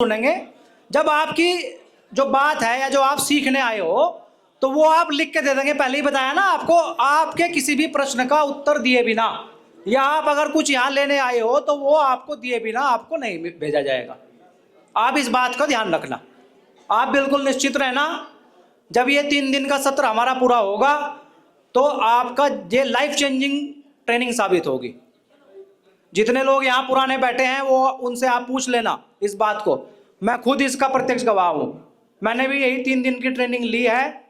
सुनेंगे। जब आपकी जो बात है या जो आप सीखने आए हो तो वो आप लिख के दे देंगे। पहले ही बताया ना आपको, आपके किसी भी प्रश्न का उत्तर दिए बिना या आप अगर कुछ यहाँ लेने आए हो तो वो आपको दिए बिना आपको नहीं भेजा जाएगा। आप इस बात का ध्यान रखना। आप बिल्कुल निश्चित रहना, जब ये 3 दिन का सत्र हमारा पूरा होगा तो आपका ये लाइफ चेंजिंग ट्रेनिंग साबित होगी। जितने लोग यहाँ पुराने बैठे हैं वो उनसे आप पूछ लेना इस बात को। मैं खुद इसका प्रत्यक्ष गवाह हूं। मैंने भी यही 3 दिन की ट्रेनिंग ली है,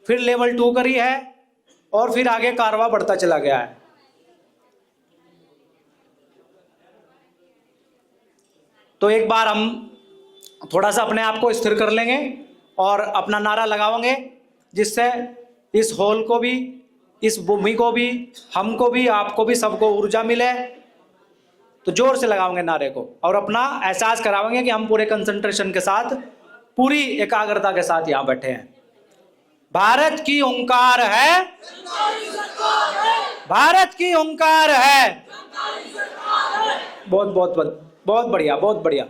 फिर लेवल 2 करी है और फिर आगे कारवा बढ़ता चला गया है। तो एक बार हम थोड़ा सा अपने आप को स्थिर कर लेंगे और अपना नारा लगाएंगे, जिससे इस हॉल को भी, इस भूमि को भी, हमको भी, आपको भी, सबको ऊर्जा मिले। तो जोर से लगाओगे नारे को और अपना एहसास कराओगे कि हम पूरे कंसंट्रेशन के साथ, पूरी एकाग्रता के साथ यहां बैठे हैं। भारत की ओंकार है, भारत की ओंकार है। बहुत बहुत बहुत बहुत बढ़िया, बहुत बढ़िया।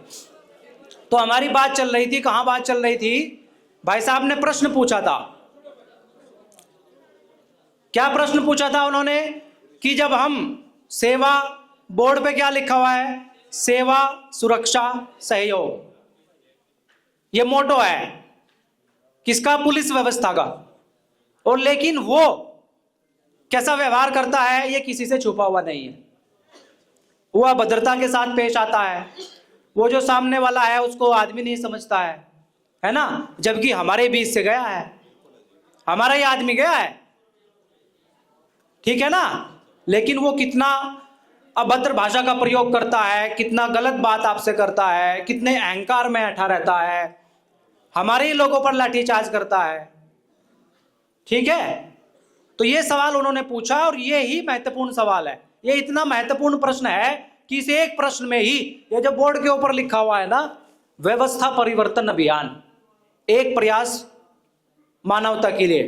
तो हमारी बात चल रही थी, कहां बात चल रही थी? भाई साहब ने प्रश्न पूछा था। क्या प्रश्न पूछा था उन्होंने? कि जब हम सेवा, बोर्ड पे क्या लिखा हुआ है? सेवा, सुरक्षा, सहयोग, ये मोटो है किसका? पुलिस व्यवस्था का। और लेकिन वो कैसा व्यवहार करता है ये किसी से छुपा हुआ नहीं है। वो अभद्रता के साथ पेश आता है। वो जो सामने वाला है उसको आदमी नहीं समझता है ना? जबकि हमारे बीच से गया है, हमारा ही आदमी गया है, ठीक है ना? लेकिन वो कितना अभद्र भाषा का प्रयोग करता है, कितना गलत बात आपसे करता है, कितने अहंकार में बैठा रहता है, हमारे ही लोगों पर लाठीचार्ज करता है। ठीक है? तो ये सवाल उन्होंने पूछा और ये ही महत्वपूर्ण सवाल है। ये इतना महत्वपूर्ण प्रश्न है कि इस एक प्रश्न में ही, ये जो बोर्ड के ऊपर लिखा हुआ है ना, व्यवस्था परिवर्तन अभियान, एक प्रयास मानवता के लिए,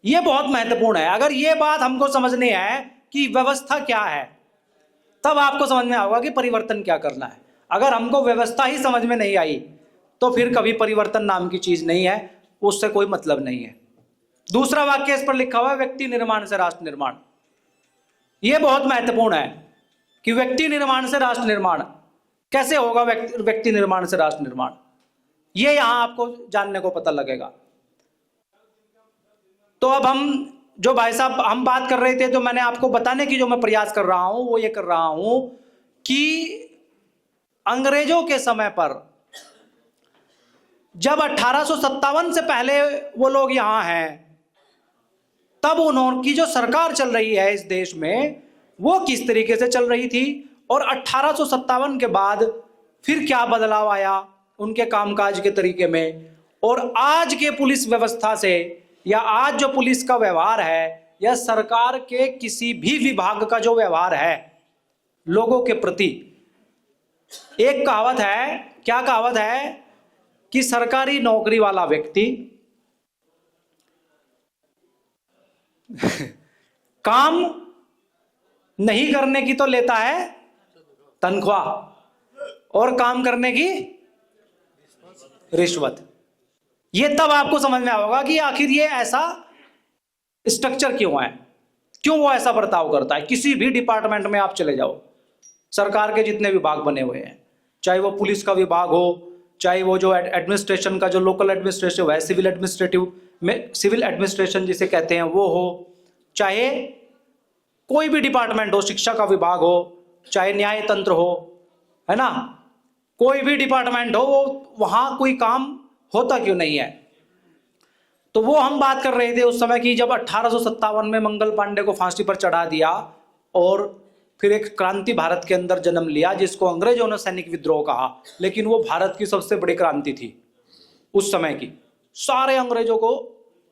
ये बहुत महत्वपूर्ण है। अगर ये बात हमको समझनी है कि व्यवस्था क्या है, तब आपको समझ में आएगा कि परिवर्तन क्या करना है। अगर हमको व्यवस्था ही समझ में नहीं आई तो फिर कभी परिवर्तन नाम की चीज नहीं है, उससे कोई मतलब नहीं है। दूसरा वाक्य इस पर लिखा हुआ है, व्यक्ति निर्माण से राष्ट्र निर्माण। यह बहुत महत्वपूर्ण है कि व्यक्ति निर्माण से राष्ट्र निर्माण कैसे होगा। व्यक्ति निर्माण से राष्ट्र निर्माण, यह यहां आपको जानने को पता लगेगा। तो अब हम जो भाई साहब हम बात कर रहे थे, तो मैंने आपको बताने की जो मैं प्रयास कर रहा हूं वो ये कर रहा हूं कि अंग्रेजों के समय पर जब 1857 से पहले वो लोग यहां हैं, तब उन्होंने जो सरकार चल रही है इस देश में वो किस तरीके से चल रही थी, और 1857 के बाद फिर क्या बदलाव आया उनके कामकाज के तरीके में, और आज के पुलिस व्यवस्था से या आज जो पुलिस का व्यवहार है या सरकार के किसी भी विभाग का जो व्यवहार है लोगों के प्रति। एक कहावत है, क्या कहावत है? कि सरकारी नौकरी वाला व्यक्ति काम नहीं करने की तो लेता है तनख्वाह, और काम करने की रिश्वत। ये तब आपको समझ में आएगा कि आखिर ये ऐसा स्ट्रक्चर क्यों है, क्यों वो ऐसा बर्ताव करता है। किसी भी डिपार्टमेंट में आप चले जाओ, सरकार के जितने विभाग बने हुए हैं, चाहे वो पुलिस का विभाग हो, चाहे वो जो एडमिनिस्ट्रेशन का जो लोकल एडमिनिस्ट्रेटिव है, सिविल एडमिनिस्ट्रेटिव में सिविल एडमिनिस्ट्रेशन जिसे कहते हैं वो हो, चाहे कोई भी डिपार्टमेंट हो, शिक्षा का विभाग हो, चाहे न्याय तंत्र हो, है ना, कोई भी डिपार्टमेंट हो, वो वहां कोई काम होता क्यों नहीं है। तो वो हम बात कर रहे थे उस समय की, जब 1857 में मंगल पांडे को फांसी पर चढ़ा दिया और फिर एक क्रांति भारत के अंदर जन्म लिया जिसको अंग्रेजों ने सैनिक विद्रोह कहा। लेकिन वो भारत की सबसे बड़ी क्रांति थी उस समय की। सारे अंग्रेजों को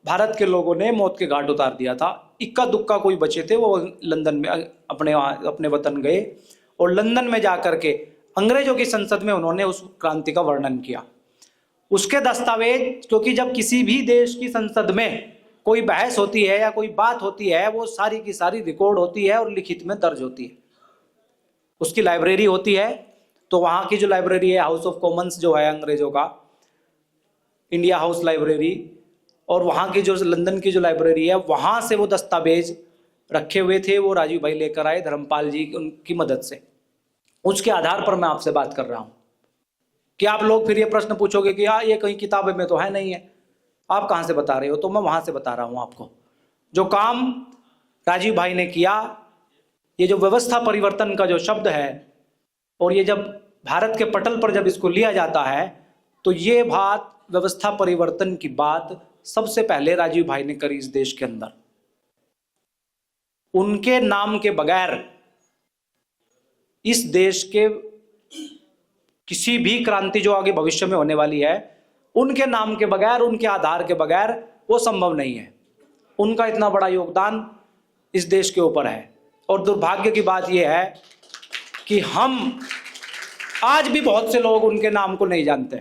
भारत के लोगों ने मौत के घाट उतार दिया था। इक्का दुक्का कोई बचे थे, वो लंदन में अपने वतन गए और लंदन में जाकर के अंग्रेजों की संसद में उन्होंने उस क्रांति का वर्णन किया। उसके दस्तावेज, क्योंकि जब किसी भी देश की संसद में कोई बहस होती है या कोई बात होती है, वो सारी की सारी रिकॉर्ड होती है और लिखित में दर्ज होती है। उसकी लाइब्रेरी होती है तो वहाँ की जो लाइब्रेरी है, हाउस ऑफ कॉमन्स जो है अंग्रेजों का, इंडिया हाउस लाइब्रेरी, और वहाँ की जो लंदन की जो लाइब्रेरी है, वहाँ से वो दस्तावेज रखे हुए थे, वो राजीव भाई लेकर आए धर्मपाल जी उनकी मदद से। उसके आधार पर मैं आपसे बात कर रहा हूँ कि आप लोग फिर ये प्रश्न पूछोगे कि हाँ ये कहीं किताबें में तो है नहीं है, आप कहाँ से बता रहे हो? तो मैं वहाँ से बता रहा हूँ आपको। जो काम राजीव भाई ने किया, ये जो व्यवस्था परिवर्तन का जो शब्द है, और ये जब भारत के पटल पर जब इसको लिया जाता है, तो ये बात, व्यवस्था परिवर्तन की बात सबसे पहले राजीव भाई ने करी इस देश के अंदर। उनके नाम के बगैर इस देश के किसी भी क्रांति जो आगे भविष्य में होने वाली है, उनके नाम के बगैर, उनके आधार के बगैर वो संभव नहीं है। उनका इतना बड़ा योगदान इस देश के ऊपर है। और दुर्भाग्य की बात यह है कि हम आज भी बहुत से लोग उनके नाम को नहीं जानते।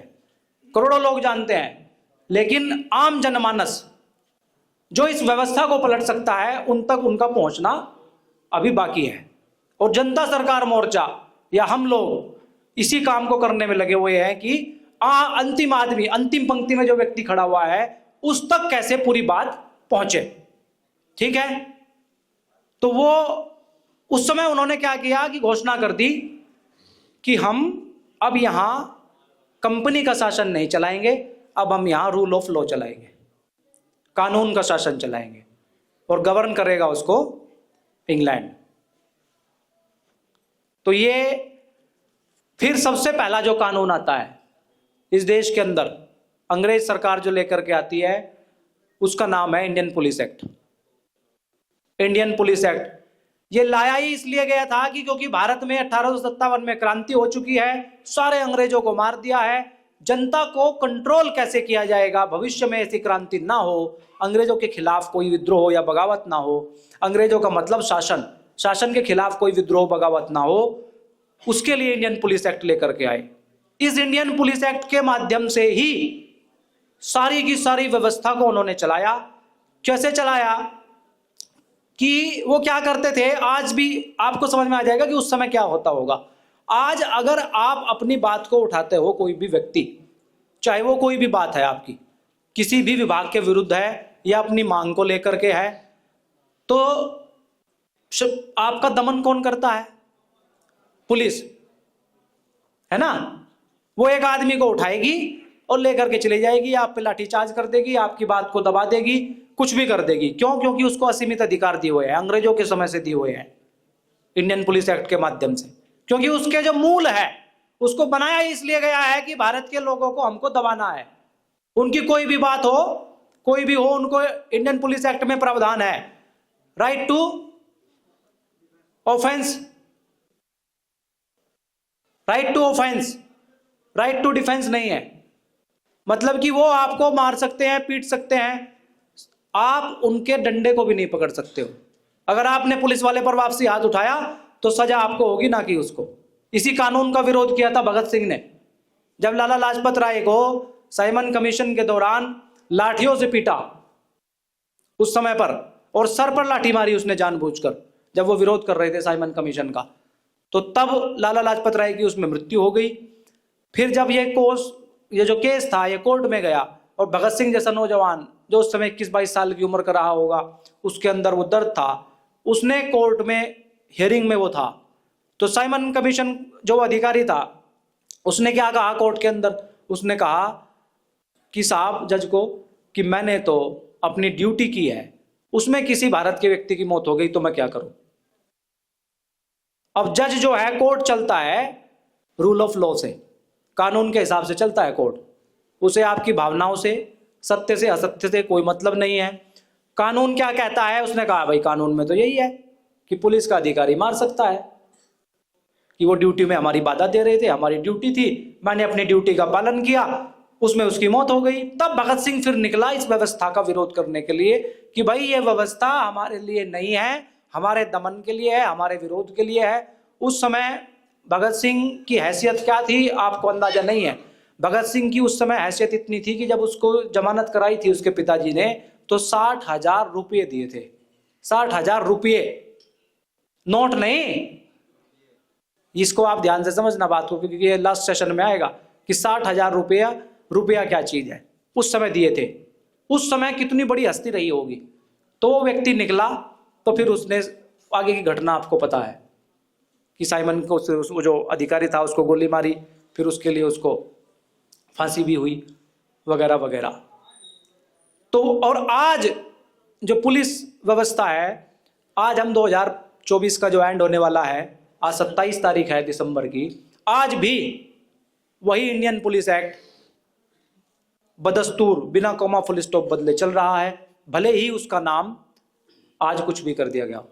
करोड़ों लोग जानते हैं, लेकिन आम जनमानस जो इस व्यवस्था को पलट सकता है, उन तक उनका पहुंचना अभी बाकी है। और जनता सरकार मोर्चा या हम लोग इसी काम को करने में लगे हुए हैं कि अंतिम आदमी, अंतिम पंक्ति में जो व्यक्ति खड़ा हुआ है, उस तक कैसे पूरी बात पहुंचे। ठीक है, तो वो उस समय उन्होंने क्या किया कि घोषणा कर दी कि हम अब यहां कंपनी का शासन नहीं चलाएंगे, अब हम यहां रूल ऑफ लॉ चलाएंगे, कानून का शासन चलाएंगे, और गवर्न करेगा उसको इंग्लैंड। तो ये फिर सबसे पहला जो कानून आता है इस देश के अंदर, अंग्रेज सरकार जो लेकर के आती है, उसका नाम है Indian police act. Indian police act ये लाया ही इसलिए गया था कि क्योंकि भारत में 1857 में क्रांति हो चुकी है, सारे अंग्रेजों को मार दिया है, जनता को कंट्रोल कैसे किया जाएगा, भविष्य में ऐसी क्रांति ना हो, अंग्रेजों के खिलाफ कोई विद्रोह या बगावत ना हो, अंग्रेजों का मतलब शासन, शासन के खिलाफ कोई विद्रोह बगावत ना हो, उसके लिए इंडियन पुलिस एक्ट लेकर के आए। इस इंडियन पुलिस एक्ट के माध्यम से ही सारी की सारी व्यवस्था को उन्होंने चलाया। कैसे चलाया कि वो क्या करते थे, आज भी आपको समझ में आ जाएगा कि उस समय क्या होता होगा। आज अगर आप अपनी बात को उठाते हो, कोई भी व्यक्ति, चाहे वो कोई भी बात है आपकी, किसी भी विभाग के विरुद्ध है या अपनी मांग को लेकर के है, तो आपका दमन कौन करता है? पुलिस, है ना। वो एक आदमी को उठाएगी और लेकर के चली जाएगी, आप पे लाठीचार्ज कर देगी, आपकी बात को दबा देगी, कुछ भी कर देगी। क्यों? क्योंकि उसको असीमित अधिकार दिए हुए हैं, अंग्रेजों के समय से दिए हुए हैं इंडियन पुलिस एक्ट के माध्यम से। क्योंकि उसके जो मूल है, उसको बनाया इसलिए गया है कि भारत के लोगों को हमको दबाना है। उनकी कोई भी बात हो, कोई भी हो, उनको इंडियन पुलिस एक्ट में प्रावधान है, right to offence, right to offence, right to defence नहीं है। मतलब कि वो आपको मार सकते हैं, पीट सकते हैं, आप उनके डंडे को भी नहीं पकड़ सकते हो। अगर आपने पुलिस वाले पर वापसी हाथ उठाया तो सजा आपको होगी, ना कि उसको। इसी कानून का विरोध किया था भगत सिंह ने, जब लाला लाजपत राय को साइमन कमीशन के दौरान लाठियों से पीटा उस समय पर, और सर पर लाठी मारी उसने जानबूझकर, जब वो विरोध कर रहे थे साइमन कमीशन का, तो तब लाला लाजपत राय की उसमें मृत्यु हो गई। फिर जब ये जो केस था, ये कोर्ट में गया, और भगत सिंह जैसा नौजवान जो उस समय 21-22 साल की उम्र का रहा होगा, उसके अंदर वो दर्द था, उसने कोर्ट में हियरिंग में वो था, तो साइमन कमीशन जो अधिकारी था, उसने क्या कहा कोर्ट के अंदर? उसने कहा कि साहब जज को, कि मैंने तो अपनी ड्यूटी की है, उसमें किसी भारत के व्यक्ति की मौत हो गई तो मैं क्या करूं। अब जज जो है, कोर्ट चलता है रूल ऑफ लॉ से, कानून के हिसाब से चलता है कोर्ट, उसे आपकी भावनाओं से, सत्य से असत्य से कोई मतलब नहीं है। कानून क्या कहता है? उसने कहा भाई कानून में तो यही है कि पुलिस का अधिकारी मार सकता है, कि वो ड्यूटी में हमारी बाधा दे रहे थे, हमारी ड्यूटी थी, मैंने अपनी ड्यूटी का पालन किया, उसमें उसकी मौत हो गई। तब भगत सिंह फिर निकला इस व्यवस्था का विरोध करने के लिए कि भाई ये व्यवस्था हमारे लिए नहीं है, हमारे दमन के लिए है, हमारे विरोध के लिए है। उस समय भगत सिंह की हैसियत क्या थी आपको अंदाजा नहीं है। भगत सिंह की उस समय हैसियत इतनी थी कि जब उसको जमानत कराई थी उसके पिताजी ने, तो 60,000 रुपये दिए थे। 60,000 रुपये, नोट नहीं, इसको आप ध्यान से समझना बात को, क्योंकि ये लास्ट सेशन में आएगा कि 60,000 रुपया क्या चीज है, उस समय दिए थे। उस समय कितनी बड़ी हस्ती रही होगी। तो वो व्यक्ति निकला, तो फिर उसने आगे की घटना आपको पता है कि साइमन को जो अधिकारी था उसको गोली मारी, फिर उसके लिए उसको फांसी भी हुई वगैरह वगैरह। तो और आज जो पुलिस व्यवस्था है, आज हम 2024 का जो एंड होने वाला है, आज 27 तारीख है दिसंबर की, आज भी वही इंडियन पुलिस एक्ट बदस्तूर बिना कॉमा फुल स्टॉप बदले चल रहा है। भले ही उसका नाम आज कुछ भी कर दिया गया,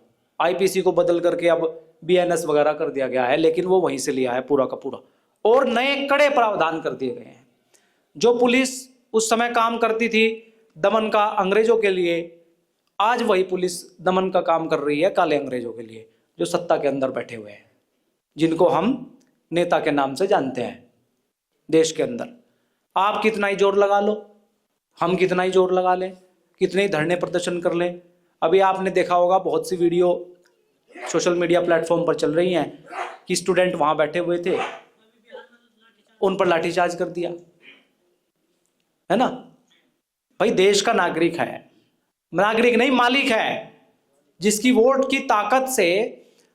आईपीसी को बदल करके अब बीएनएस वगैरह कर दिया गया है, लेकिन वो वहीं से लिया है पूरा का पूरा, और नए कड़े प्रावधान कर दिए गए हैं। जो पुलिस उस समय काम करती थी दमन का अंग्रेजों के लिए, आज वही पुलिस दमन का काम कर रही है काले अंग्रेजों के लिए, जो सत्ता के अंदर बैठे हुए हैं, जिनको हम नेता के नाम से जानते हैं देश के अंदर। आप कितना ही जोर लगा लो, हम कितना ही जोर लगा लें, कितने ही धरने प्रदर्शन कर लें, अभी आपने देखा होगा बहुत सी वीडियो सोशल मीडिया प्लेटफॉर्म पर चल रही हैं कि स्टूडेंट वहां बैठे हुए थे, उन पर लाठीचार्ज कर दिया, है ना। भाई देश का नागरिक है, नागरिक नहीं मालिक है, जिसकी वोट की ताकत से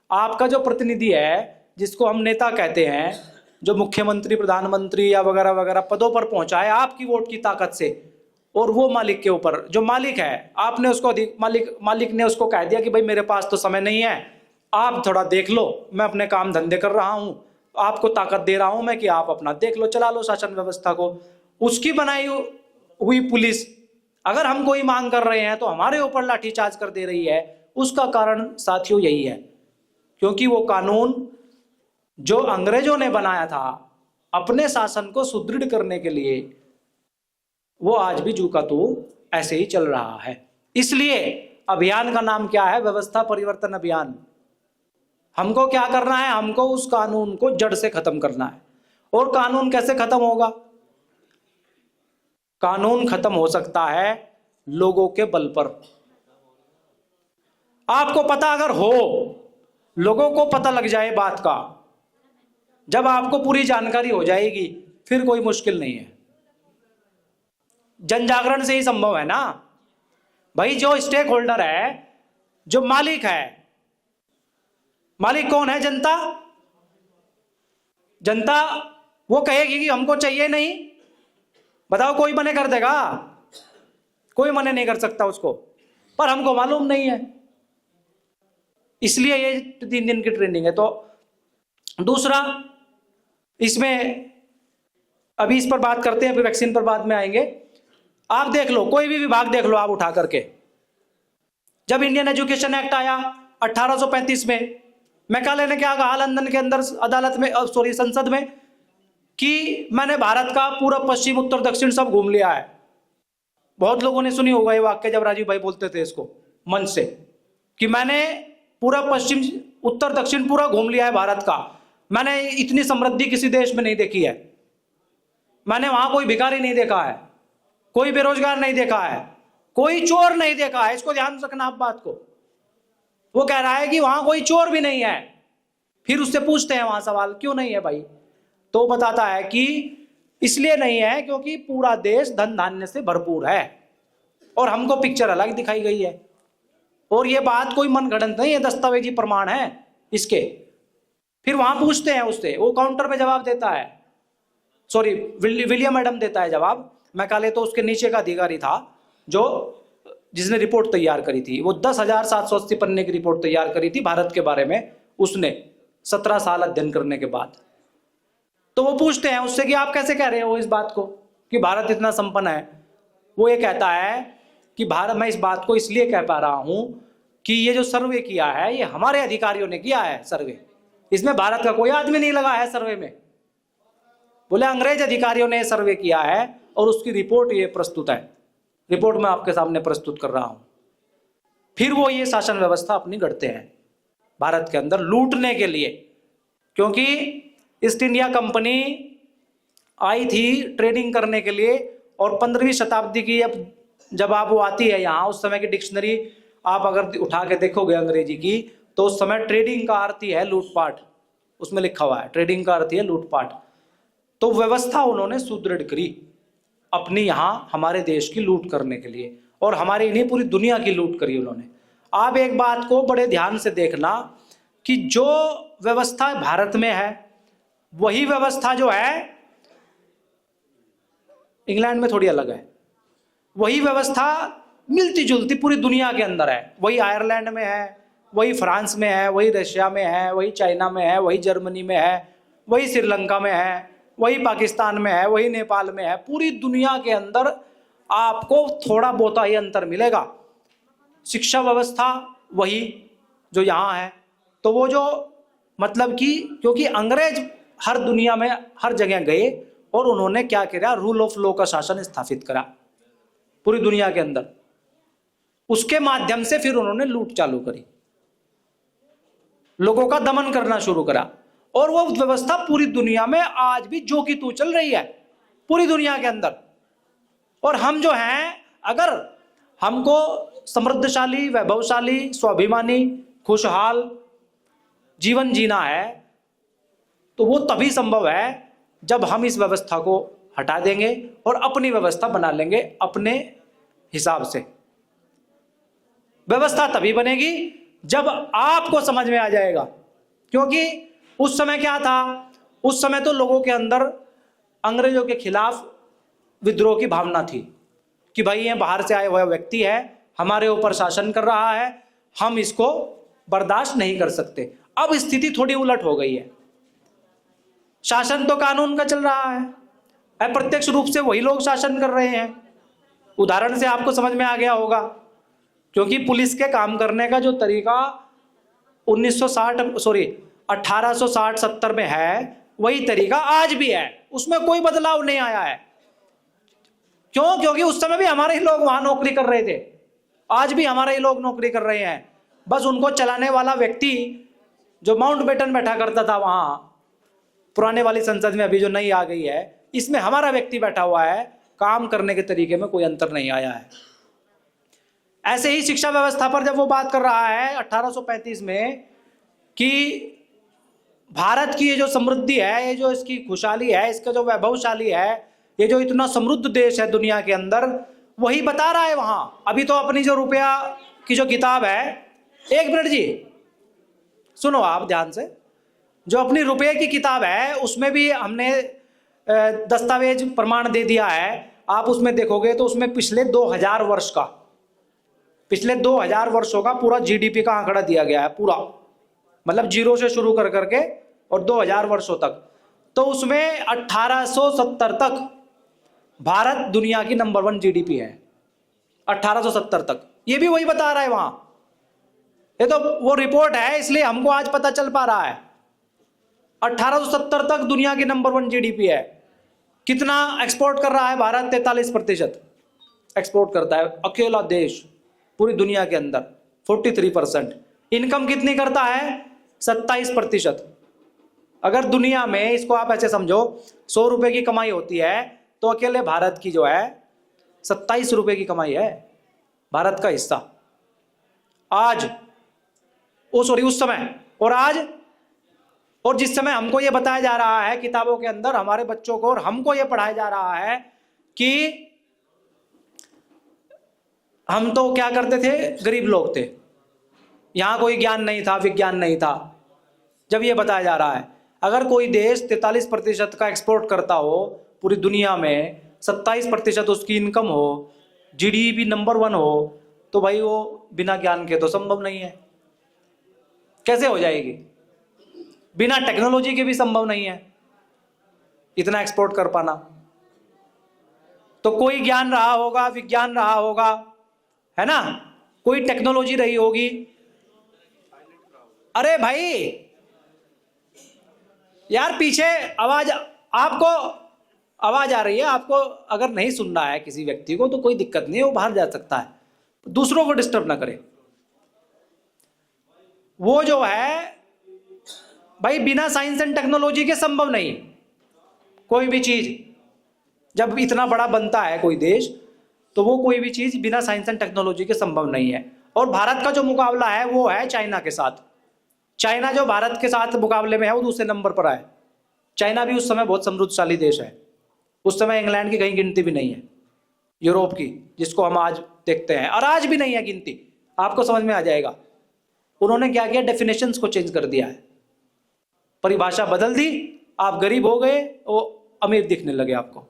आपका जो प्रतिनिधि है, जिसको हम नेता कहते हैं, जो मुख्यमंत्री प्रधानमंत्री या वगैरह वगैरह पदों पर पहुंचा है आपकी वोट की ताकत से, और वो मालिक के ऊपर, जो मालिक है, आपने उसको मालिक ने उसको कह दिया कि भाई मेरे पास तो समय नहीं है, आप थोड़ा देख लो, मैं अपने काम धंधे कर रहा हूं, आपको ताकत दे रहा हूं मैं कि आप अपना देख लो, चला लो शासन व्यवस्था को। उसकी बनाई हुई पुलिस अगर हम कोई मांग कर रहे हैं तो हमारे ऊपर लाठीचार्ज कर दे रही है। उसका कारण साथियों यही है, क्योंकि वो कानून जो अंग्रेजों ने बनाया था अपने शासन को सुदृढ़ करने के लिए, वो आज भी जू का तू ऐसे ही चल रहा है। इसलिए अभियान का नाम क्या है? व्यवस्था परिवर्तन अभियान। हमको क्या करना है? हमको उस कानून को जड़ से खत्म करना है। और कानून कैसे खत्म होगा? कानून खत्म हो सकता है लोगों के बल पर। आपको पता अगर हो, लोगों को पता लग जाए बात का, जब आपको पूरी जानकारी हो जाएगी, फिर कोई मुश्किल नहीं है। जन जागरण से ही संभव है ना भाई। जो स्टेक होल्डर है, जो मालिक है, मालिक कौन है? जनता। जनता वो कहेगी कि हमको चाहिए नहीं, बताओ कोई मने कर देगा? कोई मने नहीं कर सकता उसको, पर हमको मालूम नहीं है, इसलिए ये 3 दिन की ट्रेनिंग है। तो दूसरा, इसमें अभी इस पर बात करते हैं, फिर वैक्सीन पर बाद में आएंगे। आप देख लो, कोई भी विभाग देख लो आप उठा करके, जब इंडियन एजुकेशन एक्ट आया 1835 में, मैकाले ने क्या कहा लंदन के अंदर अदालत में, संसद में, कि मैंने भारत का पूर्व पश्चिम उत्तर दक्षिण सब घूम लिया है। बहुत लोगों ने सुनी होगा ये वाक्य, जब राजीव भाई बोलते थे इसको मंच से, कि मैंने पूरा पश्चिम उत्तर दक्षिण पूरा घूम लिया है भारत का, मैंने इतनी समृद्धि किसी देश में नहीं देखी है, मैंने वहां कोई भिखारी नहीं देखा है, कोई बेरोजगार नहीं देखा है, कोई चोर नहीं देखा है। इसको ध्यान रखना आप बात को। वो कह रहा है कि वहां कोई चोर भी नहीं है। फिर उससे पूछते हैं वहां सवाल, क्यों नहीं है भाई? तो बताता है कि इसलिए नहीं है क्योंकि पूरा देश धन धान्य से भरपूर है, और हमको पिक्चर अलग दिखाई गई है। और ये बात कोई मनगढ़ंत नहीं है, दस्तावेजी प्रमाण है इसके। फिर वहां पूछते हैं उससे, वो काउंटर पे जवाब देता है, सॉरी विलियम एडम देता है जवाब। मैकाले तो उसके नीचे का अधिकारी था, जिसने रिपोर्ट तैयार करी थी। वो 10,780 पन्ने की रिपोर्ट तैयार करी थी भारत के बारे में, उसने 17 साल अध्ययन करने के बाद। तो वो पूछते हैं उससे कि आप कैसे कह रहे हो इस बात को कि भारत इतना संपन्न है? वो ये कहता है कि भारत, मैं इस बात को इसलिए कह पा रहा हूं कि ये जो सर्वे किया है, ये हमारे अधिकारियों ने किया है सर्वे, इसमें भारत का कोई आदमी नहीं लगा है सर्वे में। बोले अंग्रेज अधिकारियों ने सर्वे किया है और उसकी रिपोर्ट ये प्रस्तुत है, रिपोर्ट मैं आपके सामने प्रस्तुत कर रहा हूं। फिर वो ये शासन व्यवस्था अपनी गढ़ते हैं भारत के अंदर लूटने के लिए, क्योंकि ईस्ट इंडिया कंपनी आई थी ट्रेडिंग करने के लिए। और 15वीं शताब्दी की जब आप वो आती है यहाँ, उस समय की डिक्शनरी आप अगर उठा के देखोगे अंग्रेजी की, तो उस समय ट्रेडिंग का अर्थ ही है लूटपाट। उसमें लिखा हुआ है, ट्रेडिंग का अर्थ है लूटपाट। तो व्यवस्था उन्होंने सुदृढ़ करी अपनी यहाँ हमारे देश की लूट करने के लिए, और हमारी नहीं पूरी दुनिया की लूट करी उन्होंने। आप एक बात को बड़े ध्यान से देखना कि जो व्यवस्था भारत में है वही व्यवस्था जो है इंग्लैंड में थोड़ी अलग है, वही व्यवस्था मिलती जुलती पूरी दुनिया के अंदर है। वही आयरलैंड में है, वही फ्रांस में है, वही रशिया में है, वही चाइना में है, वही जर्मनी में है, वही श्रीलंका में है, वही पाकिस्तान में है, वही नेपाल में है। पूरी दुनिया के अंदर आपको थोड़ा बहुत ही अंतर मिलेगा। शिक्षा व्यवस्था वही जो यहाँ है। तो वो जो मतलब कि क्योंकि अंग्रेज हर दुनिया में हर जगह गए और उन्होंने क्या किया, रूल ऑफ लॉ का शासन स्थापित करा पूरी दुनिया के अंदर। उसके माध्यम से फिर उन्होंने लूट चालू करी, लोगों का दमन करना शुरू करा, और वो व्यवस्था पूरी दुनिया में आज भी जो की तू चल रही है पूरी दुनिया के अंदर। और हम जो हैं, अगर हमको समृद्धशाली, वैभवशाली, स्वाभिमानी, खुशहाल जीवन जीना है तो वो तभी संभव है जब हम इस व्यवस्था को हटा देंगे और अपनी व्यवस्था बना लेंगे अपने हिसाब से। व्यवस्था तभी बनेगी जब आपको समझ में आ जाएगा। क्योंकि उस समय क्या था, उस समय तो लोगों के अंदर अंग्रेजों के खिलाफ विद्रोह की भावना थी कि भाई ये बाहर से आया हुआ व्यक्ति है, हमारे ऊपर शासन कर रहा है, हम इसको बर्दाश्त नहीं कर सकते। अब स्थिति थोड़ी उलट हो गई है, शासन तो कानून का चल रहा है, अप्रत्यक्ष रूप से वही लोग शासन कर रहे हैं। उदाहरण से आपको समझ में आ गया होगा, क्योंकि पुलिस के काम करने का जो तरीका 1860-70 में है वही तरीका आज भी है, उसमें कोई बदलाव नहीं आया है। क्यों? क्योंकि उस समय भी हमारे ही लोग वहां नौकरी कर रहे थे, आज भी हमारे ही लोग नौकरी कर रहे हैं। बस उनको चलाने वाला व्यक्ति जो माउंटबेटन बैठा करता था वहां पुराने वाली संसद में, अभी जो नई आ गई है इसमें हमारा व्यक्ति बैठा हुआ है, काम करने के तरीके में कोई अंतर नहीं आया है। ऐसे ही शिक्षा व्यवस्था पर जब वो बात कर रहा है 1835 में कि भारत की ये जो समृद्धि है, ये जो इसकी खुशहाली है, इसका जो वैभवशाली है, ये जो इतना समृद्ध देश है दुनिया के अंदर, वही बता रहा है वहां। अभी तो अपनी जो रुपया की जो किताब है, एक मिनट जी सुनो आप ध्यान से, जो अपनी रुपये की किताब है उसमें भी हमने दस्तावेज प्रमाण दे दिया है। आप उसमें देखोगे तो उसमें पिछले 2000 वर्ष का, पिछले 2000 वर्षों का पूरा जीडीपी का आंकड़ा दिया गया है, पूरा मतलब जीरो से शुरू कर करके और 2000 वर्षों तक। तो उसमें 1870 तक भारत दुनिया की नंबर 1 जीडीपी है, 1870 तक। ये भी वही बता रहा है वहां, ये तो वो रिपोर्ट है इसलिए हमको आज पता चल पा रहा है। 1870 तक दुनिया की नंबर 1 जीडीपी है। कितना एक्सपोर्ट कर रहा है भारत? 43% एक्सपोर्ट करता है, अकेला देश पूरी दुनिया के अंदर 43%। इनकम कितनी करता है? 27%। अगर दुनिया में, इसको आप ऐसे समझो, 100 रुपए की कमाई होती है तो अकेले भारत की जो है 27 रुपए की कमाई है, भारत का हिस्सा आज, उस समय और आज। और जिस समय हमको ये बताया जा रहा है किताबों के अंदर हमारे बच्चों को, और हमको ये पढ़ाया जा रहा है कि हम तो क्या करते थे, गरीब लोग थे, यहां कोई ज्ञान नहीं था, विज्ञान नहीं था। जब ये बताया जा रहा है अगर कोई देश 43% का एक्सपोर्ट करता हो पूरी दुनिया में, 27% उसकी इनकम हो, जीडीपी नंबर 1 हो, तो भाई वो बिना ज्ञान के तो संभव नहीं है। कैसे हो जाएगी? बिना टेक्नोलॉजी के भी संभव नहीं है इतना एक्सपोर्ट कर पाना। तो कोई ज्ञान रहा होगा, विज्ञान रहा होगा, है ना, कोई टेक्नोलॉजी रही होगी। अरे भाई यार पीछे आवाज, आपको आवाज आ रही है, आपको अगर नहीं सुनना है किसी व्यक्ति को तो कोई दिक्कत नहीं है, वो बाहर जा सकता है, दूसरों को डिस्टर्ब ना करे। वो जो है भाई बिना साइंस एंड टेक्नोलॉजी के संभव नहीं कोई भी चीज। जब इतना बड़ा बनता है कोई देश तो वो कोई भी चीज बिना साइंस एंड टेक्नोलॉजी के संभव नहीं है। और भारत का जो मुकाबला है वो है चाइना के साथ। चाइना जो भारत के साथ मुकाबले में है वो दूसरे नंबर पर आए। चाइना भी उस समय बहुत समृद्धशाली देश है, उस समय इंग्लैंड की कहीं गिनती भी नहीं है, यूरोप की जिसको हम आज देखते हैं, और आज भी नहीं है गिनती, आपको समझ में आ जाएगा। उन्होंने क्या किया, डेफिनेशंस को चेंज कर दिया है, परिभाषा बदल दी, आप गरीब हो गए, वो अमीर दिखने लगे आपको।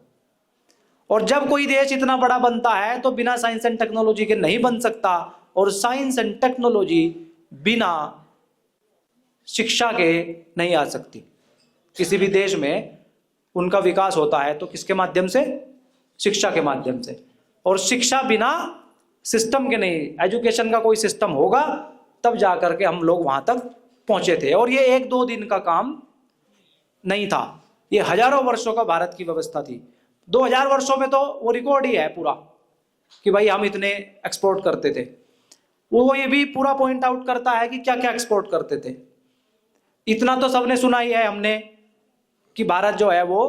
और जब कोई देश इतना बड़ा बनता है तो बिना साइंस एंड टेक्नोलॉजी के नहीं बन सकता, और साइंस एंड टेक्नोलॉजी बिना शिक्षा के नहीं आ सकती। किसी भी देश में उनका विकास होता है तो किसके माध्यम से, शिक्षा के माध्यम से, और शिक्षा बिना सिस्टम के नहीं, एजुकेशन का कोई सिस्टम होगा तब जाकर के हम लोग वहां तक पहुंचे थे। और ये 1-2 दिन का काम नहीं था, ये हजारों वर्षों का भारत की व्यवस्था थी। 2000 वर्षों में तो वो रिकॉर्ड ही है पूरा कि भाई हम इतने एक्सपोर्ट करते थे। वो ये भी पूरा पॉइंट आउट करता है कि क्या क्या एक्सपोर्ट करते थे। इतना तो सबने सुना ही है हमने कि भारत जो है वो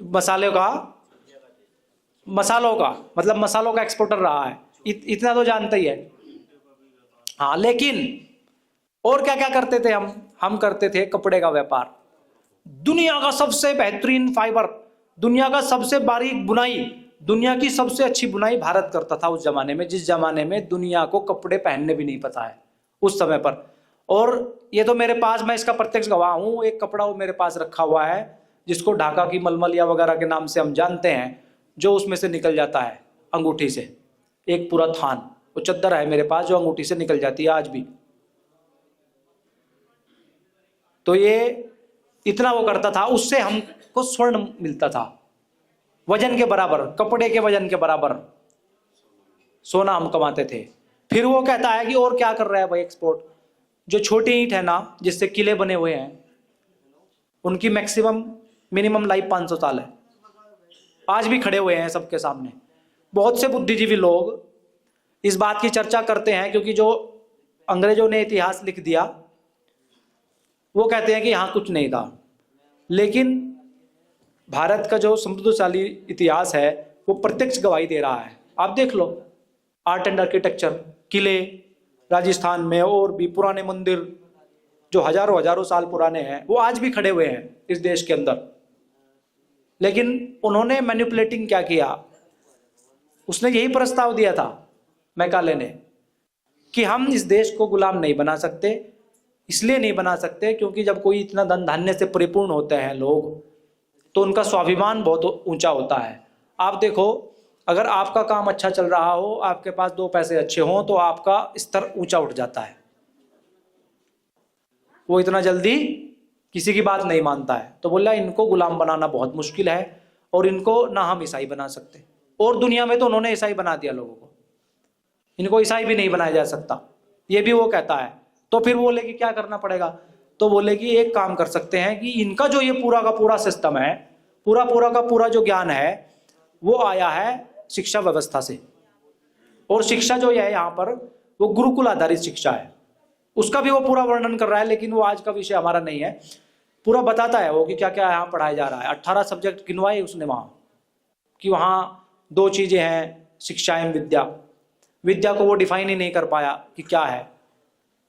मसालों का एक्सपोर्टर रहा है, इतना तो जानते ही है। हाँ, लेकिन और क्या क्या करते थे हम करते थे कपड़े का व्यापार। दुनिया का सबसे बेहतरीन फाइबर, दुनिया का सबसे बारीक बुनाई, दुनिया की सबसे अच्छी बुनाई भारत करता था उस जमाने में, जिस जमाने में दुनिया को कपड़े पहनने भी नहीं पता है उस समय पर। और ये तो मेरे पास, मैं इसका प्रत्यक्ष गवाह हूं, एक कपड़ा वो मेरे पास रखा हुआ है जिसको ढाका की मलमलिया वगैरह के नाम से हम जानते हैं, जो उसमें से निकल जाता है अंगूठी से, एक पूरा थान, वो चद्दर है मेरे पास जो अंगूठी से निकल जाती है आज भी। तो ये इतना वो करता था, उससे हमको स्वर्ण मिलता था वजन के बराबर, कपड़े के वजन के बराबर सोना हम कमाते थे। फिर वो कहता है कि और क्या कर रहा है भाई एक्सपोर्ट, जो छोटी ईंट है ना जिससे किले बने हुए हैं, उनकी मिनिमम लाइफ 500 साल है, आज भी खड़े हुए हैं सबके सामने। बहुत से बुद्धिजीवी लोग इस बात की चर्चा करते हैं, क्योंकि जो अंग्रेजों ने इतिहास लिख दिया वो कहते हैं कि यहाँ कुछ नहीं था, लेकिन भारत का जो समृद्धशाली इतिहास है वो प्रत्यक्ष गवाही दे रहा है। आप देख लो, आर्ट एंड आर्किटेक्चर, किले राजस्थान में और भी पुराने मंदिर जो हजारों साल पुराने हैं, वो आज भी खड़े हुए हैं इस देश के अंदर। लेकिन उन्होंने मैनिपुलेटिंग क्या किया, उसने यही प्रस्ताव दिया था मैकाले ने कि हम इस देश को गुलाम नहीं बना सकते। इसलिए नहीं बना सकते क्योंकि जब कोई इतना धन धान्य से परिपूर्ण होते हैं लोग, तो उनका स्वाभिमान बहुत ऊंचा होता है। आप देखो, अगर आपका काम अच्छा चल रहा हो, आपके पास 2 पैसे अच्छे हों, तो आपका स्तर ऊंचा उठ जाता है, वो इतना जल्दी किसी की बात नहीं मानता है। तो बोला इनको गुलाम बनाना बहुत मुश्किल है, और इनको ना हम ईसाई बना सकते। और दुनिया में तो उन्होंने ईसाई बना दिया लोगों को, इनको ईसाई भी नहीं बनाया जा सकता, ये भी वो कहता है। तो फिर बोले कि क्या करना पड़ेगा, तो बोले कि एक काम कर सकते हैं कि इनका जो ये पूरा का पूरा सिस्टम है, पूरा का पूरा जो ज्ञान है, वो आया है शिक्षा व्यवस्था से। और शिक्षा जो है यहाँ पर वो गुरुकुल आधारित शिक्षा है, उसका भी वो पूरा वर्णन कर रहा है, लेकिन वो आज का विषय हमारा नहीं है। पूरा बताता है वो कि क्या क्या यहाँ पढ़ाया जा रहा है। 18 सब्जेक्ट गिनवाए उसने वहाँ, कि वहाँ 2 चीजें हैं, शिक्षा एवं विद्या। विद्या को वो डिफाइन ही नहीं कर पाया कि क्या है,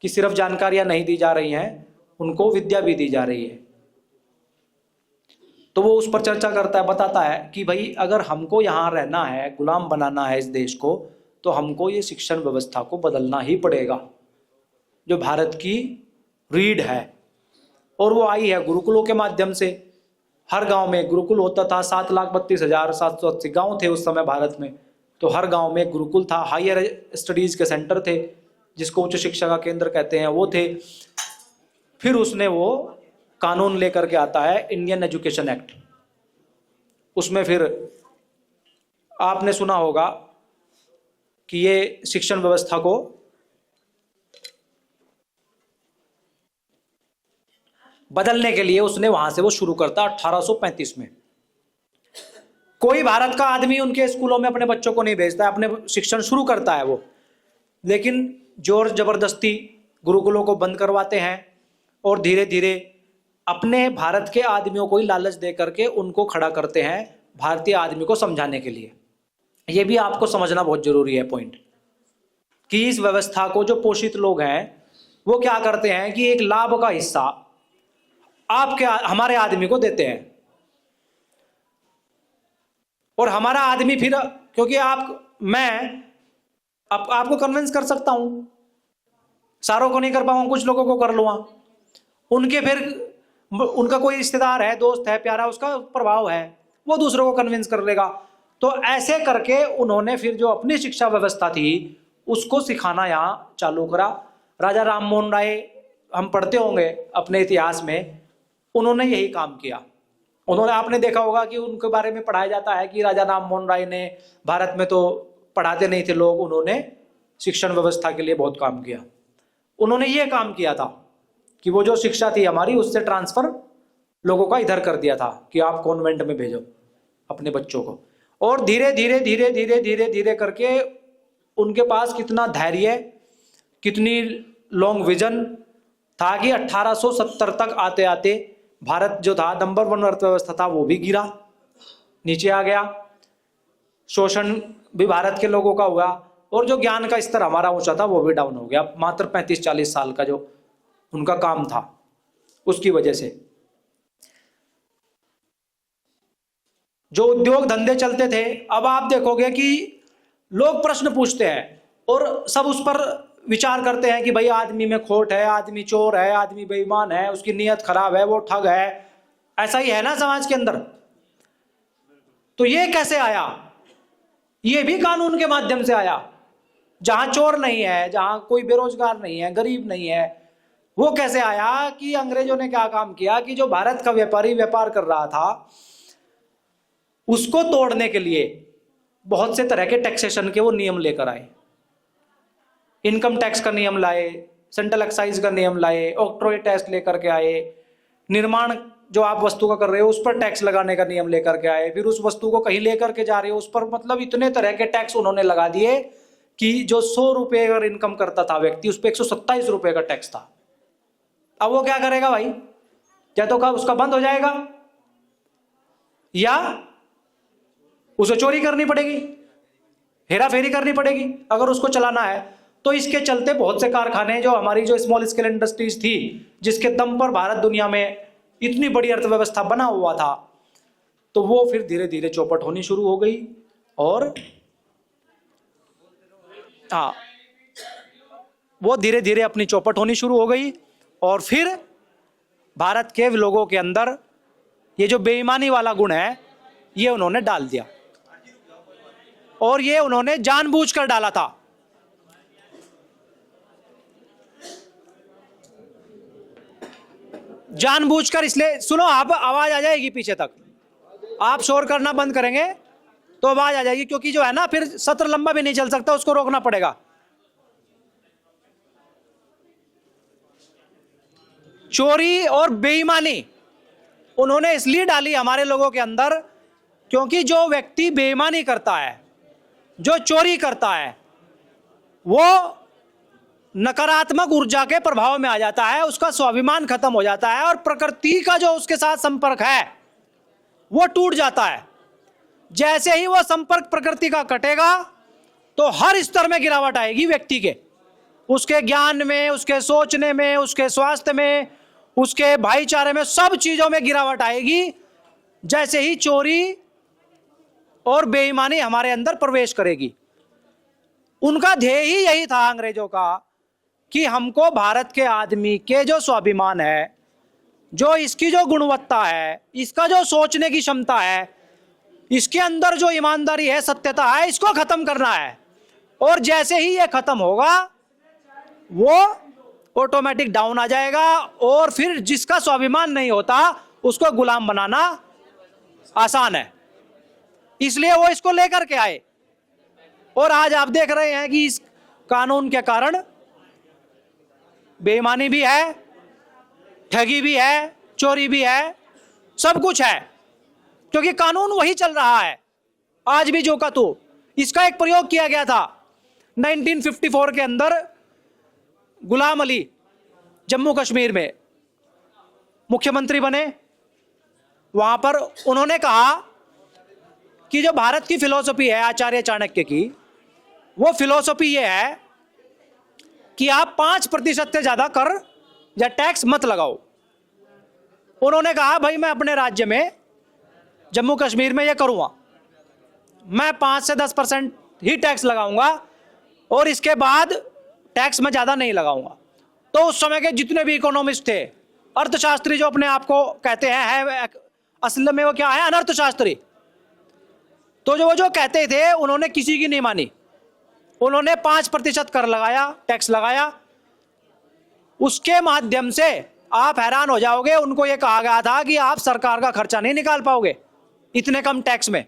कि सिर्फ जानकारियां नहीं दी जा रही हैं, उनको विद्या भी दी जा रही है। तो वो उस पर चर्चा करता है, बताता है कि भाई अगर हमको यहाँ रहना है, गुलाम बनाना है इस देश को, तो हमको ये शिक्षण व्यवस्था को बदलना ही पड़ेगा जो भारत की रीढ़ है। और वो आई है गुरुकुलों के माध्यम से। हर गांव में गुरुकुल होता था। 7,32,780 गांव थे उस समय भारत में, तो हर गांव में गुरुकुल था। हायर स्टडीज के सेंटर थे, जिसको उच्च शिक्षा का केंद्र कहते हैं, वो थे। फिर उसने वो कानून लेकर के आता है, इंडियन एजुकेशन एक्ट। उसमें फिर आपने सुना होगा कि ये शिक्षण व्यवस्था को बदलने के लिए उसने वहां से वो शुरू करता 1835 में। कोई भारत का आदमी उनके स्कूलों में अपने बच्चों को नहीं भेजता है, अपने शिक्षण शुरू करता है वो, लेकिन जोर जबरदस्ती गुरुकुलों को बंद करवाते हैं और धीरे धीरे अपने भारत के आदमियों को ही लालच दे करके उनको खड़ा करते हैं भारतीय आदमी को समझाने के लिए। ये भी आपको समझना बहुत जरूरी है पॉइंट, कि इस व्यवस्था को जो पोषित लोग हैं वो क्या करते हैं कि एक लाभ का हिस्सा आपके हमारे आदमी को देते हैं, और हमारा आदमी फिर, क्योंकि मैं आपको कन्विंस कर सकता हूं, सारों को नहीं कर पाऊंगा, कुछ लोगों को कर लूंगा, उनके फिर उनका कोई रिश्तेदार है, दोस्त है, प्यारा, उसका प्रभाव है, वो दूसरों को कन्विंस कर लेगा। तो ऐसे करके उन्होंने फिर जो अपनी शिक्षा व्यवस्था थी उसको सिखाना यहां चालू करा। राजा राम मोहन राय, हम पढ़ते होंगे अपने इतिहास में, उन्होंने यही काम किया। उन्होंने, आपने देखा होगा कि उनके बारे में पढ़ाया जाता है कि राजा राम मोहन राय ने, भारत में तो पढ़ाते नहीं थे लोग, उन्होंने शिक्षण व्यवस्था के लिए बहुत काम किया। उन्होंने ये काम किया था कि वो जो शिक्षा थी हमारी, उससे ट्रांसफर लोगों का इधर कर दिया था कि आप कॉन्वेंट में भेजो अपने बच्चों को। और धीरे धीरे धीरे धीरे धीरे धीरे करके उनके पास कितना धैर्य, कितनी लॉन्ग विजन था कि 1870 तक आते आते भारत जो था नंबर 1 अर्थव्यवस्था था वो भी गिरा, नीचे आ गया, शोषण भी भारत के लोगों का हुआ, और जो ज्ञान का स्तर हमारा ऊंचा था वो भी डाउन हो गया। मात्र 35-40 साल का जो उनका काम था उसकी वजह से जो उद्योग धंधे चलते थे, अब आप देखोगे कि लोग प्रश्न पूछते हैं और सब उस पर विचार करते हैं कि भाई आदमी में खोट है, आदमी चोर है, आदमी बेईमान है, उसकी नीयत खराब है, वो ठग है, ऐसा ही है ना समाज के अंदर। तो ये कैसे आया? ये भी कानून के माध्यम से आया। जहां चोर नहीं है, जहां कोई बेरोजगार नहीं है, गरीब नहीं है, वो कैसे आया? कि अंग्रेजों ने क्या काम किया कि जो भारत का व्यापारी व्यापार कर रहा था उसको तोड़ने के लिए बहुत से तरह के टैक्सेशन के वो नियम लेकर आए। इनकम टैक्स का नियम लाए, सेंट्रल एक्साइज का नियम लाए, ऑक्ट्रॉय टैक्स लेकर के आए, निर्माण जो आप वस्तु का कर रहे हो उस पर टैक्स लगाने का नियम लेकर के आए, फिर उस वस्तु को कहीं लेकर के जा रहे हो उस पर, मतलब इतने तरह के टैक्स उन्होंने लगा दिए कि जो 100 रुपए अगर इनकम करता था व्यक्ति, उस पर 127 रुपए का टैक्स था। अब वो क्या करेगा भाई? या तो उसका बंद हो जाएगा या उसे चोरी करनी पड़ेगी, हेरा फेरी करनी पड़ेगी अगर उसको चलाना है। तो इसके चलते बहुत से कारखाने, जो हमारी जो स्मॉल स्केल इंडस्ट्रीज थी, जिसके दम पर भारत दुनिया में इतनी बड़ी अर्थव्यवस्था बना हुआ था, तो वो फिर धीरे धीरे चौपट होनी शुरू हो गई। और हाँ, वो धीरे धीरे अपनी चौपट होनी शुरू हो गई। और फिर भारत के लोगों के अंदर ये जो बेईमानी वाला गुण है ये उन्होंने डाल दिया, और ये उन्होंने जानबूझकर डाला था। जानबूझकर, इसलिए सुनो, आप आवाज आ जाएगी पीछे तक, आप शोर करना बंद करेंगे तो आवाज आ जाएगी, क्योंकि जो है ना फिर सत्र लंबा भी नहीं चल सकता, उसको रोकना पड़ेगा। चोरी और बेईमानी उन्होंने इसलिए डाली हमारे लोगों के अंदर क्योंकि जो व्यक्ति बेईमानी करता है, जो चोरी करता है, वो नकारात्मक ऊर्जा के प्रभाव में आ जाता है, उसका स्वाभिमान खत्म हो जाता है, और प्रकृति का जो उसके साथ संपर्क है वो टूट जाता है। जैसे ही वो संपर्क प्रकृति का कटेगा तो हर स्तर में गिरावट आएगी व्यक्ति के, उसके ज्ञान में, उसके सोचने में, उसके स्वास्थ्य में, उसके भाईचारे में, सब चीजों में गिरावट आएगी जैसे ही चोरी और बेईमानी हमारे अंदर प्रवेश करेगी। उनका ध्येय ही यही था अंग्रेजों का कि हमको भारत के आदमी के जो स्वाभिमान है, जो इसकी जो गुणवत्ता है, इसका जो सोचने की क्षमता है, इसके अंदर जो ईमानदारी है, सत्यता है, इसको खत्म करना है। और जैसे ही ये खत्म होगा वो ऑटोमेटिक डाउन आ जाएगा, और फिर जिसका स्वाभिमान नहीं होता उसको गुलाम बनाना आसान है। इसलिए वो इसको लेकर के आए। और आज आप देख रहे हैं कि इस कानून के कारण बेईमानी भी है, ठगी भी है, चोरी भी है, सब कुछ है, क्योंकि कानून वही चल रहा है आज भी जो का तो। इसका एक प्रयोग किया गया था 1954 के अंदर। गुलाम अली जम्मू कश्मीर में मुख्यमंत्री बने, वहां पर उन्होंने कहा कि जो भारत की फिलॉसफी है आचार्य चाणक्य की, वो फिलॉसफी ये है कि आप 5% से ज्यादा कर या टैक्स मत लगाओ। उन्होंने कहा भाई मैं अपने राज्य में जम्मू कश्मीर में ये करूंगा, मैं 5 से 10% ही टैक्स लगाऊंगा और इसके बाद टैक्स मैं ज्यादा नहीं लगाऊंगा। तो उस समय के जितने भी इकोनॉमिस्ट थे, अर्थशास्त्री जो अपने आप को कहते हैं, है असल में वो क्या है, अनर्थशास्त्री। तो जो वो जो कहते थे उन्होंने किसी की नहीं मानी, उन्होंने 5% कर लगाया, टैक्स लगाया। उसके माध्यम से आप हैरान हो जाओगे, उनको ये कहा गया था कि आप सरकार का खर्चा नहीं निकाल पाओगे इतने कम टैक्स में।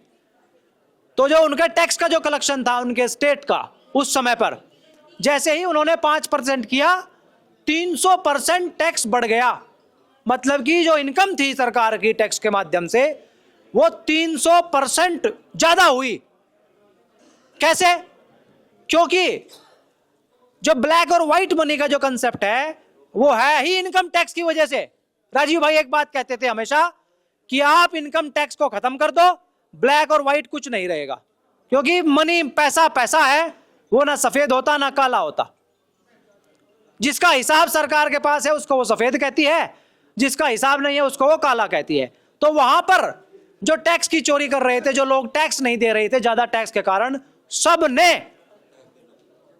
तो जो उनका टैक्स का जो कलेक्शन था उनके स्टेट का उस समय पर, जैसे ही उन्होंने 5% किया 300% टैक्स बढ़ गया। मतलब कि जो इनकम थी सरकार की टैक्स के माध्यम से वो 300% ज्यादा हुई। कैसे? क्योंकि जो ब्लैक और व्हाइट मनी का जो कंसेप्ट है वो है ही इनकम टैक्स की वजह से। राजीव भाई एक बात कहते थे हमेशा कि आप इनकम टैक्स को खत्म कर दो, ब्लैक और व्हाइट कुछ नहीं रहेगा। क्योंकि मनी, पैसा पैसा है, वो ना सफेद होता ना काला होता। जिसका हिसाब सरकार के पास है उसको वो सफेद कहती है, जिसका हिसाब नहीं है उसको वो काला कहती है। तो वहां पर जो टैक्स की चोरी कर रहे थे, जो लोग टैक्स नहीं दे रहे थे ज्यादा टैक्स के कारण, सब ने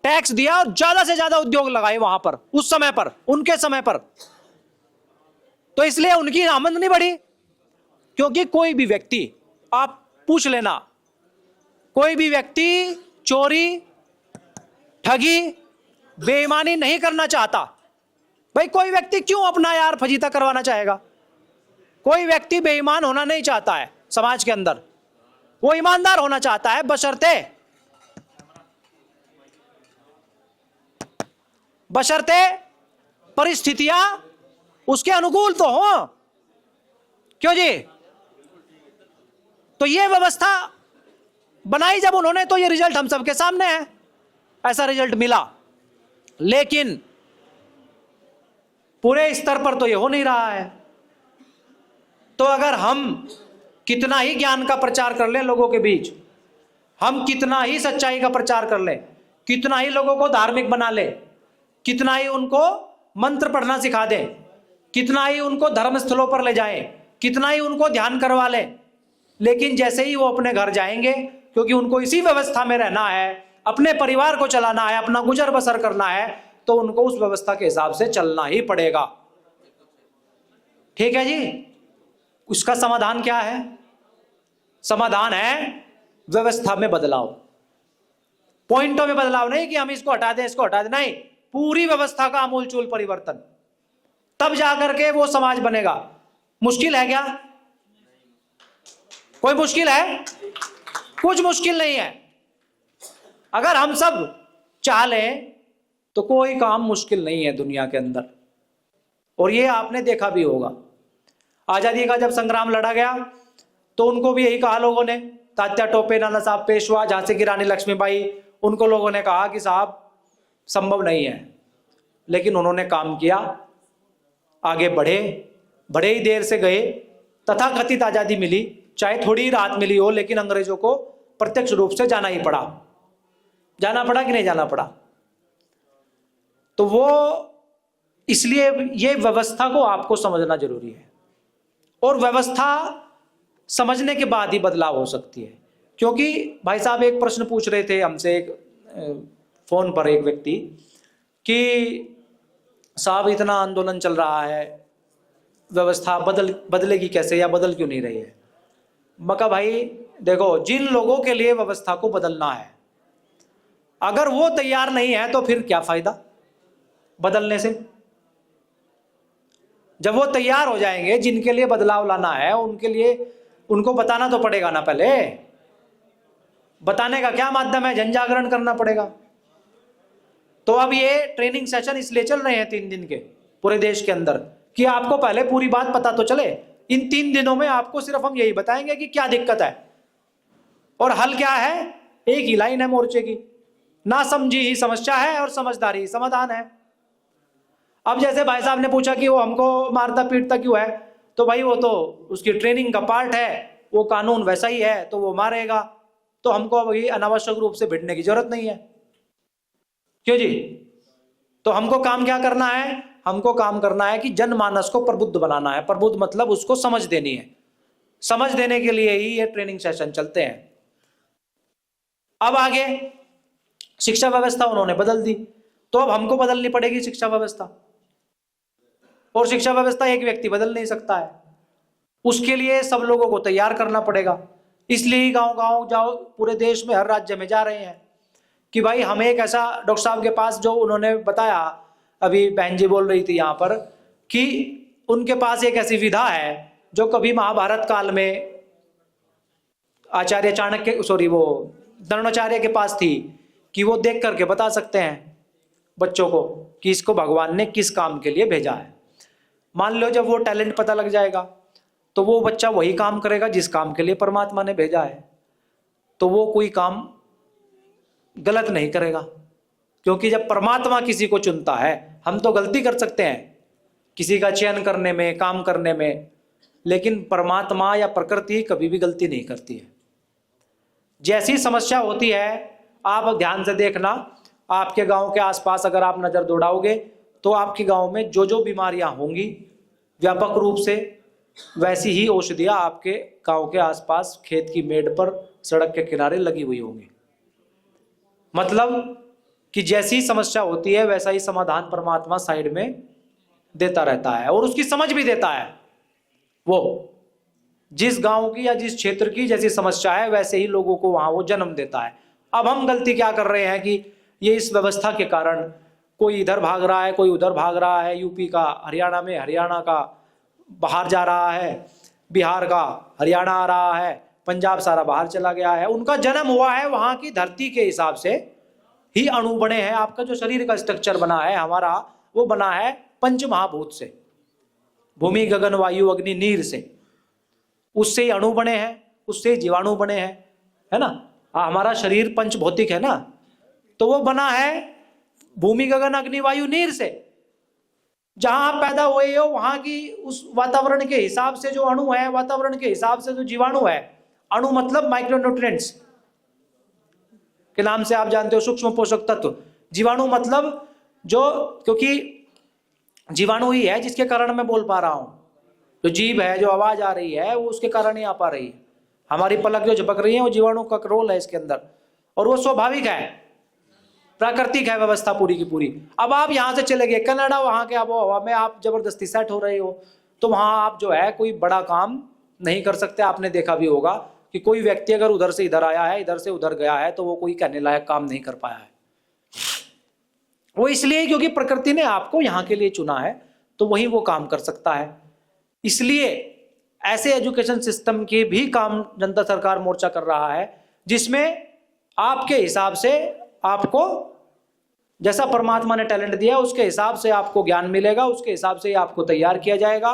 टैक्स दिया और ज्यादा से ज्यादा उद्योग लगाए वहां पर, उस समय पर, उनके समय पर। तो इसलिए उनकी आमदनी बढ़ी। क्योंकि कोई भी व्यक्ति, आप पूछ लेना, कोई भी व्यक्ति चोरी, ठगी, बेईमानी नहीं करना चाहता। भाई कोई व्यक्ति क्यों अपना यार फजीता करवाना चाहेगा? कोई व्यक्ति बेईमान होना नहीं चाहता है समाज के अंदर, वो ईमानदार होना चाहता है, बशर्ते परिस्थितियां उसके अनुकूल तो हो। क्यों जी? तो ये व्यवस्था बनाई जब उन्होंने, तो ये रिजल्ट हम सबके सामने है, ऐसा रिजल्ट मिला। लेकिन पूरे स्तर पर तो ये हो नहीं रहा है। तो अगर हम कितना ही ज्ञान का प्रचार कर लें लोगों के बीच, हम कितना ही सच्चाई का प्रचार कर लें, कितना ही लोगों को धार्मिक बना ले, कितना ही उनको मंत्र पढ़ना सिखा दें, कितना ही उनको धर्म स्थलों पर ले जाएं, कितना ही उनको ध्यान करवा लें, लेकिन जैसे ही वो अपने घर जाएंगे, क्योंकि उनको इसी व्यवस्था में रहना है, अपने परिवार को चलाना है, अपना गुजर बसर करना है, तो उनको उस व्यवस्था के हिसाब से चलना ही पड़ेगा। ठीक है जी? उसका समाधान क्या है? समाधान है व्यवस्था में बदलाव, पॉइंटों में बदलाव नहीं कि हम इसको हटा दें, इसको हटा दें, नहीं, पूरी व्यवस्था का आमूलचूल परिवर्तन, तब जाकर के वो समाज बनेगा। मुश्किल है क्या? कोई मुश्किल है? कुछ मुश्किल नहीं है। अगर हम सब चाह लें तो कोई काम मुश्किल नहीं है दुनिया के अंदर। और ये आपने देखा भी होगा, आजादी का जब संग्राम लड़ा गया तो उनको भी यही कहा लोगों ने, तात्या टोपे, नाना साहब पेशवा, झांसी की रानी लक्ष्मीबाई, उनको लोगों ने कहा कि साहब संभव नहीं है, लेकिन उन्होंने काम किया, आगे बढ़े, बड़े ही देर से गए, तथाकथित आजादी मिली, चाहे थोड़ी राहत मिली हो, लेकिन अंग्रेजों को प्रत्यक्ष रूप से जाना ही पड़ा। जाना पड़ा कि नहीं जाना पड़ा? तो वो इसलिए ये व्यवस्था को आपको समझना जरूरी है, और व्यवस्था समझने के बाद ही बदलाव हो सकती है। क्योंकि भाई साहब एक प्रश्न पूछ रहे थे हमसे, एक फोन पर एक व्यक्ति, कि साहब इतना आंदोलन चल रहा है, व्यवस्था बदलेगी कैसे, या बदल क्यों नहीं रही है? मैं कहा भाई देखो, जिन लोगों के लिए व्यवस्था को बदलना है, अगर वो तैयार नहीं है तो फिर क्या फायदा बदलने से? जब वो तैयार हो जाएंगे, जिनके लिए बदलाव लाना है, उनके लिए उनको बताना तो पड़ेगा ना। पहले बताने का क्या माध्यम है? जन जागरण करना पड़ेगा। तो अब ये ट्रेनिंग सेशन इसलिए चल रहे हैं 3 दिन के पूरे देश के अंदर, कि आपको पहले पूरी बात पता तो चले। इन 3 दिनों में आपको सिर्फ हम यही बताएंगे कि क्या दिक्कत है और हल क्या है। एक ही लाइन है मोर्चे की, ना समझी ही समस्या है और समझदारी ही समाधान है। अब जैसे भाई साहब ने पूछा कि वो हमको मारता पीटता क्यों है, तो भाई वो तो उसकी ट्रेनिंग का पार्ट है, वो कानून वैसा ही है, तो वो मारेगा, तो हमको अभी अनावश्यक रूप से भिड़ने की जरूरत नहीं है। क्यों जी? तो हमको काम क्या करना है? हमको काम करना है कि जनमानस को प्रबुद्ध बनाना है। प्रबुद्ध मतलब उसको समझ देनी है। समझ देने के लिए ही ये ट्रेनिंग सेशन चलते हैं। अब आगे शिक्षा व्यवस्था उन्होंने बदल दी, तो अब हमको बदलनी पड़ेगी शिक्षा व्यवस्था। और शिक्षा व्यवस्था एक व्यक्ति बदल नहीं सकता है, उसके लिए सब लोगों को तैयार करना पड़ेगा। इसलिए गांव गांव जाओ, पूरे देश में हर राज्य में जा रहे हैं कि भाई हमें एक ऐसा डॉक्टर साहब के पास, जो उन्होंने बताया, अभी बहन जी बोल रही थी यहाँ पर, कि उनके पास एक ऐसी विधा है जो कभी महाभारत काल में आचार्य चाणक्य, वो द्रोणाचार्य के पास थी, कि वो देख करके बता सकते हैं बच्चों को कि इसको भगवान ने किस काम के लिए भेजा है। मान लो जब वो टैलेंट पता लग जाएगा तो वो बच्चा वही काम करेगा जिस काम के लिए परमात्मा ने भेजा है, तो वो कोई काम गलत नहीं करेगा। क्योंकि जब परमात्मा किसी को चुनता है, हम तो गलती कर सकते हैं किसी का चयन करने में, काम करने में, लेकिन परमात्मा या प्रकृति कभी भी गलती नहीं करती है। जैसी समस्या होती है, आप ध्यान से देखना, आपके गांव के आसपास अगर आप नजर दौड़ाओगे तो आपके गांव में जो जो बीमारियां होंगी व्यापक रूप से, वैसी ही औषधियां आपके गांव के आसपास खेत की मेड़ पर, सड़क के किनारे लगी हुई होंगी। मतलब कि जैसी समस्या होती है वैसा ही समाधान परमात्मा साइड में देता रहता है, और उसकी समझ भी देता है। वो जिस गांव की या जिस क्षेत्र की जैसी समस्या है वैसे ही लोगों को वहां वो जन्म देता है। अब हम गलती क्या कर रहे हैं कि ये इस व्यवस्था के कारण कोई इधर भाग रहा है, कोई उधर भाग रहा है, यूपी का हरियाणा में, हरियाणा का बाहर जा रहा है, बिहार का हरियाणा आ रहा है, पंजाब सारा बाहर चला गया है। उनका जन्म हुआ है वहां की धरती के हिसाब से ही अणु बने हैं। आपका जो शरीर का स्ट्रक्चर बना है हमारा, वो बना है पंच महाभूत से, भूमि गगन वायु अग्नि नीर से, उससे ही अणु बने हैं, उससे ही जीवाणु बने हैं, है ना। हमारा शरीर पंच भौतिक है ना, तो वो बना है भूमि गगन अग्नि वायु नीर से। जहां आप पैदा हुए हो वहां की उस वातावरण के हिसाब से जो अणु है, वातावरण के हिसाब से जो जीवाणु है, अणु मतलब माइक्रोन्यूट्रिएंट्स के नाम से आप जानते हो, सूक्ष्म पोषक तत्व। जीवाणु मतलब जो, क्योंकि जीवाणु ही है जिसके कारण मैं बोल पा रहा हूं, जो जीभ है, जो आवाज आ रही है, वो उसके कारण ही आ पा रही है। हमारी पलक जो झपक रही है वो जीवाणु का रोल है इसके अंदर, और वो स्वाभाविक है, प्राकृतिक है व्यवस्था पूरी की पूरी। अब आप यहां से चले गए कनाडा, वहां के आबोहवा में आप जबरदस्ती सेट हो रहे हो, तो वहां आप जो है कोई बड़ा काम नहीं कर सकते। आपने देखा भी होगा कि कोई व्यक्ति अगर उधर से इधर आया है, इधर से उधर गया है, तो वो कोई कहने लायक काम नहीं कर पाया है। वो इसलिए क्योंकि प्रकृति ने आपको यहां के लिए चुना है, तो वही वो काम कर सकता है। इसलिए ऐसे एजुकेशन सिस्टम के भी काम जनता सरकार मोर्चा कर रहा है, जिसमें आपके हिसाब से आपको जैसा परमात्मा ने टैलेंट दिया उसके हिसाब से आपको ज्ञान मिलेगा, उसके हिसाब से आपको तैयार किया जाएगा,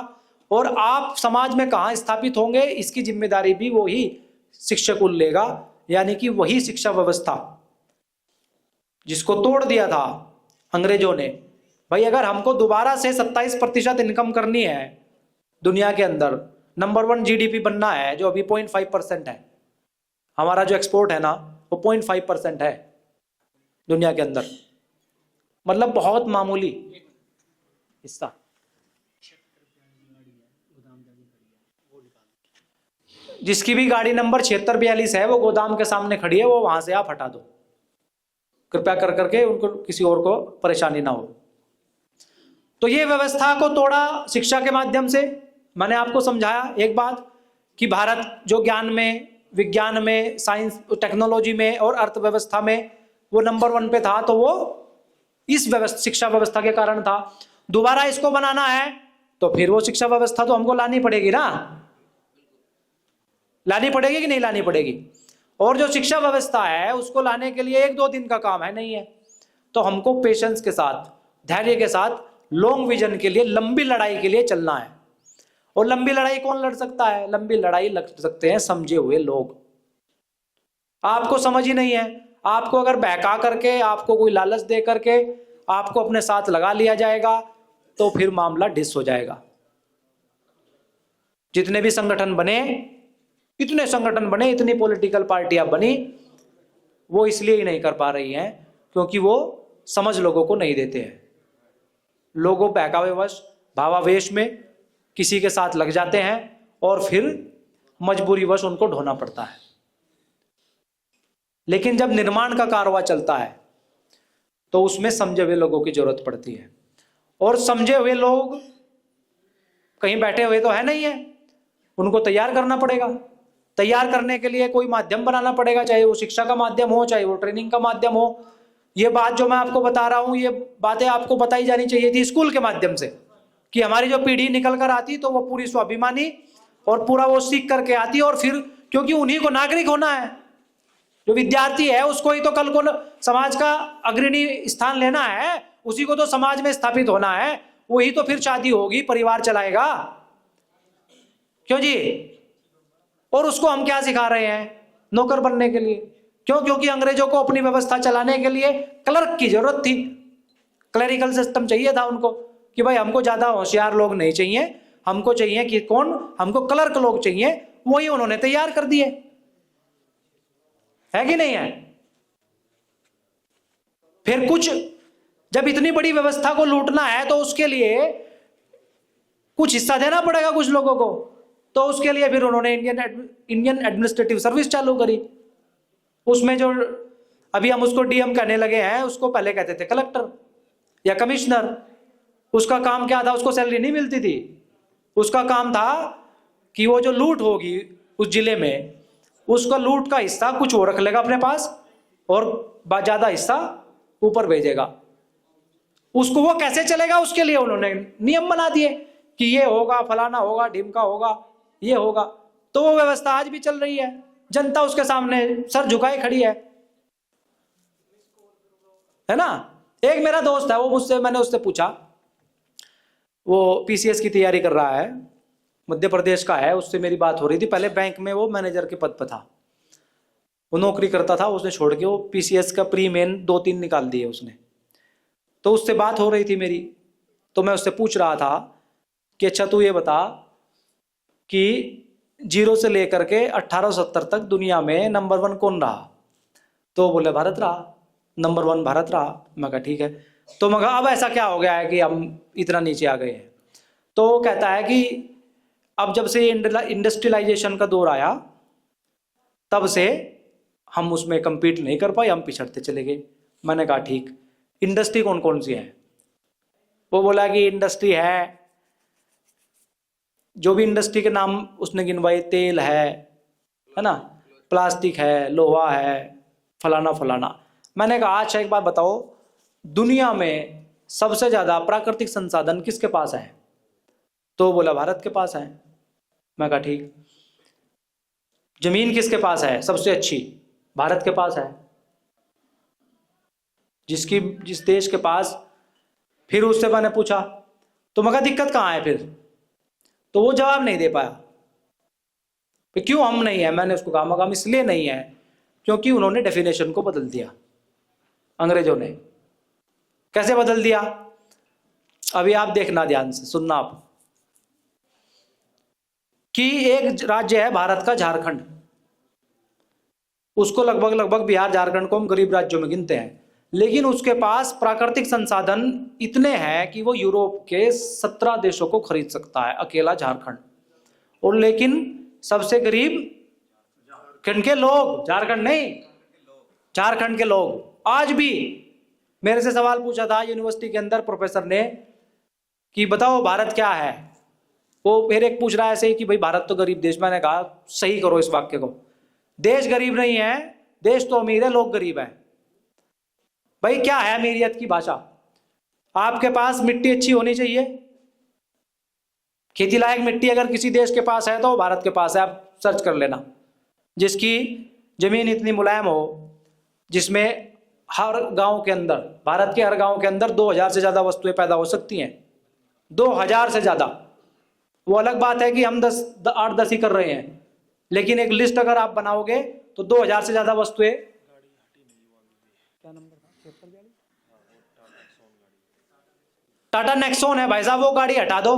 और आप समाज में कहां स्थापित होंगे इसकी जिम्मेदारी भी वही शिक्षक लेगा। यानी कि वही शिक्षा व्यवस्था जिसको तोड़ दिया था अंग्रेजों ने। भाई अगर हमको दोबारा से 27% इनकम करनी है दुनिया के अंदर, नंबर 1 जीडीपी बनना है, जो अभी 0.5% है, हमारा जो एक्सपोर्ट है ना वो 0.5% है दुनिया के अंदर, मतलब बहुत मामूली हिस्सा। जिसकी भी गाड़ी नंबर 7642 है वो गोदाम के सामने खड़ी है, वो वहां से आप हटा दो कृपया कर करके, उनको किसी और को परेशानी ना हो। तो ये व्यवस्था को तोड़ा शिक्षा के माध्यम से। मैंने आपको समझाया एक बात कि भारत जो ज्ञान में, विज्ञान में, साइंस टेक्नोलॉजी में और अर्थव्यवस्था में वो नंबर 1 पे था, तो वो इस शिक्षा व्यवस्था के कारण था। दोबारा इसको बनाना है तो फिर वो शिक्षा व्यवस्था तो हमको लानी पड़ेगी ना, लानी पड़ेगी कि नहीं लानी पड़ेगी। और जो शिक्षा व्यवस्था है उसको लाने के लिए 1-2 दिन का काम है, नहीं है। तो हमको पेशेंस के साथ, धैर्य के साथ, लॉन्ग विजन के लिए, लंबी लड़ाई के लिए चलना है। और लंबी लड़ाई कौन लड़ सकता है? लंबी लड़ाई लड़ सकते हैं समझे हुए लोग। आपको समझ ही नहीं है, आपको अगर बहका करके, आपको कोई लालच दे करके आपको अपने साथ लगा लिया जाएगा तो फिर मामला डिस हो जाएगा। जितने भी संगठन बने, इतने संगठन बने, इतनी पॉलिटिकल पार्टियां बनी, वो इसलिए ही नहीं कर पा रही हैं क्योंकि वो समझ लोगों को नहीं देते हैं। लोगों बहकावेवश भावावेश में किसी के साथ लग जाते हैं और फिर मजबूरीवश उनको ढोना पड़ता है। लेकिन जब निर्माण का कारवां चलता है तो उसमें समझे हुए लोगों की जरूरत पड़ती है, और समझे हुए लोग कहीं बैठे हुए तो है नहीं है, उनको तैयार करना पड़ेगा। तैयार करने के लिए कोई माध्यम बनाना पड़ेगा, चाहे वो शिक्षा का माध्यम हो, चाहे वो ट्रेनिंग का माध्यम हो। ये बात जो मैं आपको बता रहा हूं, ये बातें आपको बताई जानी चाहिए थी स्कूल के माध्यम से, कि हमारी जो पीढ़ी निकल कर आती तो वो पूरी स्वाभिमानी और पूरा वो सीख करके आती, और फिर क्योंकि उन्हीं को नागरिक होना है, जो विद्यार्थी है उसको ही तो कल को समाज का अग्रणी स्थान लेना है, उसी को तो समाज में स्थापित होना है, वही तो फिर शादी होगी, परिवार चलाएगा, क्यों जी। और उसको हम क्या सिखा रहे हैं? नौकर बनने के लिए। क्यों? क्योंकि अंग्रेजों को अपनी व्यवस्था चलाने के लिए क्लर्क की जरूरत थी, क्लरिकल सिस्टम चाहिए था उनको, कि भाई हमको ज्यादा होशियार लोग नहीं चाहिए, हमको चाहिए कि कौन, हमको क्लर्क लोग चाहिए। वही उन्होंने तैयार कर दिए, है कि नहीं है? फिर कुछ जब इतनी बड़ी व्यवस्था को लूटना है तो उसके लिए कुछ हिस्सा देना पड़ेगा कुछ लोगों को, तो उसके लिए फिर उन्होंने इंडियन एडमिनिस्ट्रेटिव सर्विस चालू करी। उसमें जो अभी हम उसको डीएम कहने लगे हैं, उसको पहले कहते थे कलेक्टर या कमिश्नर। उसका काम क्या था? उसको सैलरी नहीं मिलती थी, उसका काम था कि वो जो लूट होगी उस जिले में, उसका लूट का हिस्सा कुछ वो रख लेगा अपने पास और ज्यादा हिस्सा ऊपर भेजेगा। उसको वो कैसे चलेगा, उसके लिए उन्होंने नियम बना दिए कि ये होगा, फलाना होगा, ढिमका होगा, ये होगा। तो वो व्यवस्था आज भी चल रही है, जनता उसके सामने सर झुकाए खड़ी है ना। एक मेरा दोस्त है, वो मुझसे, मैंने उससे पूछा, वो पीसीएस की तैयारी कर रहा है, मध्य प्रदेश का है, उससे मेरी बात हो रही थी। पहले बैंक में वो मैनेजर के पद पर था, वो नौकरी करता था, उसने छोड़ के वो पीसीएस का प्री मेन 2-3 निकाल दिए उसने। तो उससे बात हो रही थी मेरी, तो मैं उससे पूछ रहा था कि अच्छा तू ये बता कि 0 से लेकर के 1870 तक दुनिया में नंबर 1 कौन रहा? तो बोले भारत रहा, नंबर 1 भारत रहा। मैं कहा ठीक है। तो मैं कहा अब ऐसा क्या हो गया है कि हम इतना नीचे आ गए हैं? तो वो कहता है कि अब जब से इंडस्ट्रियलाइजेशन का दौर आया तब से हम उसमें compete नहीं कर पाए, हम पिछड़ते चले गए। मैंने कहा ठीक, इंडस्ट्री कौन कौन सी है? वो बोला कि इंडस्ट्री है, जो भी इंडस्ट्री के नाम उसने गिनवाए, तेल है ना, प्लास्टिक है, लोहा है, फलाना फलाना। मैंने कहा अच्छा एक बात बताओ, दुनिया में सबसे ज्यादा प्राकृतिक संसाधन किसके पास है? तो बोला भारत के पास है। मैं कहा ठीक। जमीन किसके पास है सबसे अच्छी? भारत के पास है। जिस देश के पास, फिर उससे मैंने पूछा तो मैं कहा दिक्कत कहाँ है फिर? तो वो जवाब नहीं दे पाया। फिर क्यों हम नहीं है? मैंने उसको कहा, मगर हम इसलिए नहीं है क्योंकि उन्होंने डेफिनेशन को बदल दिया, अंग्रेजों ने। कैसे बदल दिया? अभी आप देखना, ध्यान से सुनना आप, कि एक राज्य है भारत का झारखंड, उसको लगभग बिहार झारखंड को हम गरीब राज्यों में गिनते हैं, लेकिन उसके पास प्राकृतिक संसाधन इतने हैं कि वो यूरोप के 17 देशों को खरीद सकता है, अकेला झारखंड। और लेकिन सबसे गरीब खंड के लोग, झारखंड नहीं, झारखंड के लोग। आज भी मेरे से सवाल पूछा था यूनिवर्सिटी के अंदर प्रोफेसर ने कि बताओ भारत क्या है? वो फिर एक पूछ रहा है ऐसे ही कि भाई भारत तो गरीब देश। मैंने कहा सही करो इस वाक्य को, देश गरीब नहीं है, देश तो अमीर है, लोग गरीब हैं। भाई क्या है अमीरियत की भाषा? आपके पास मिट्टी अच्छी होनी चाहिए, खेती लायक मिट्टी अगर किसी देश के पास है तो भारत के पास है। आप सर्च कर लेना, जिसकी जमीन इतनी मुलायम हो, जिसमें हर गांव के अंदर, भारत के हर गांव के अंदर 2000 से ज्यादा वस्तुएं पैदा हो सकती हैं, 2000 से ज्यादा। वो अलग बात है कि हम 8-10 ही कर रहे हैं, लेकिन एक लिस्ट अगर आप बनाओगे तो 2000 से ज्यादा वस्तुएं। क्या नंबर था? टाटा नेक्सॉन है भाई साहब, वो गाड़ी हटा दो,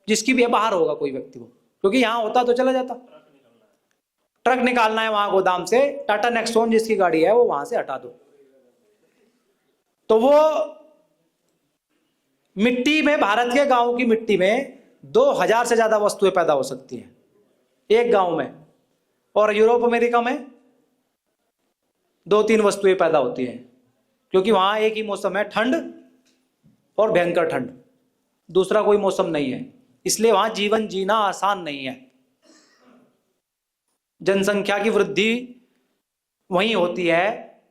जिसकी भी है, बाहर होगा कोई व्यक्ति वो, क्योंकि यहां होता तो चला जाता। ट्रक निकालना है वहां गोदाम से, टाटा नेक्सॉन जिसकी गाड़ी है वो वहां से हटा दो। तो वो मिट्टी में, भारत के गांव की मिट्टी में 2000 से ज्यादा वस्तुएं पैदा हो सकती हैं एक गांव में, और यूरोप अमेरिका में 2-3 वस्तुएं पैदा होती हैं, क्योंकि वहां एक ही मौसम है, ठंड और भयंकर ठंड, दूसरा कोई मौसम नहीं है, इसलिए वहां जीवन जीना आसान नहीं है। जनसंख्या की वृद्धि वहीं होती है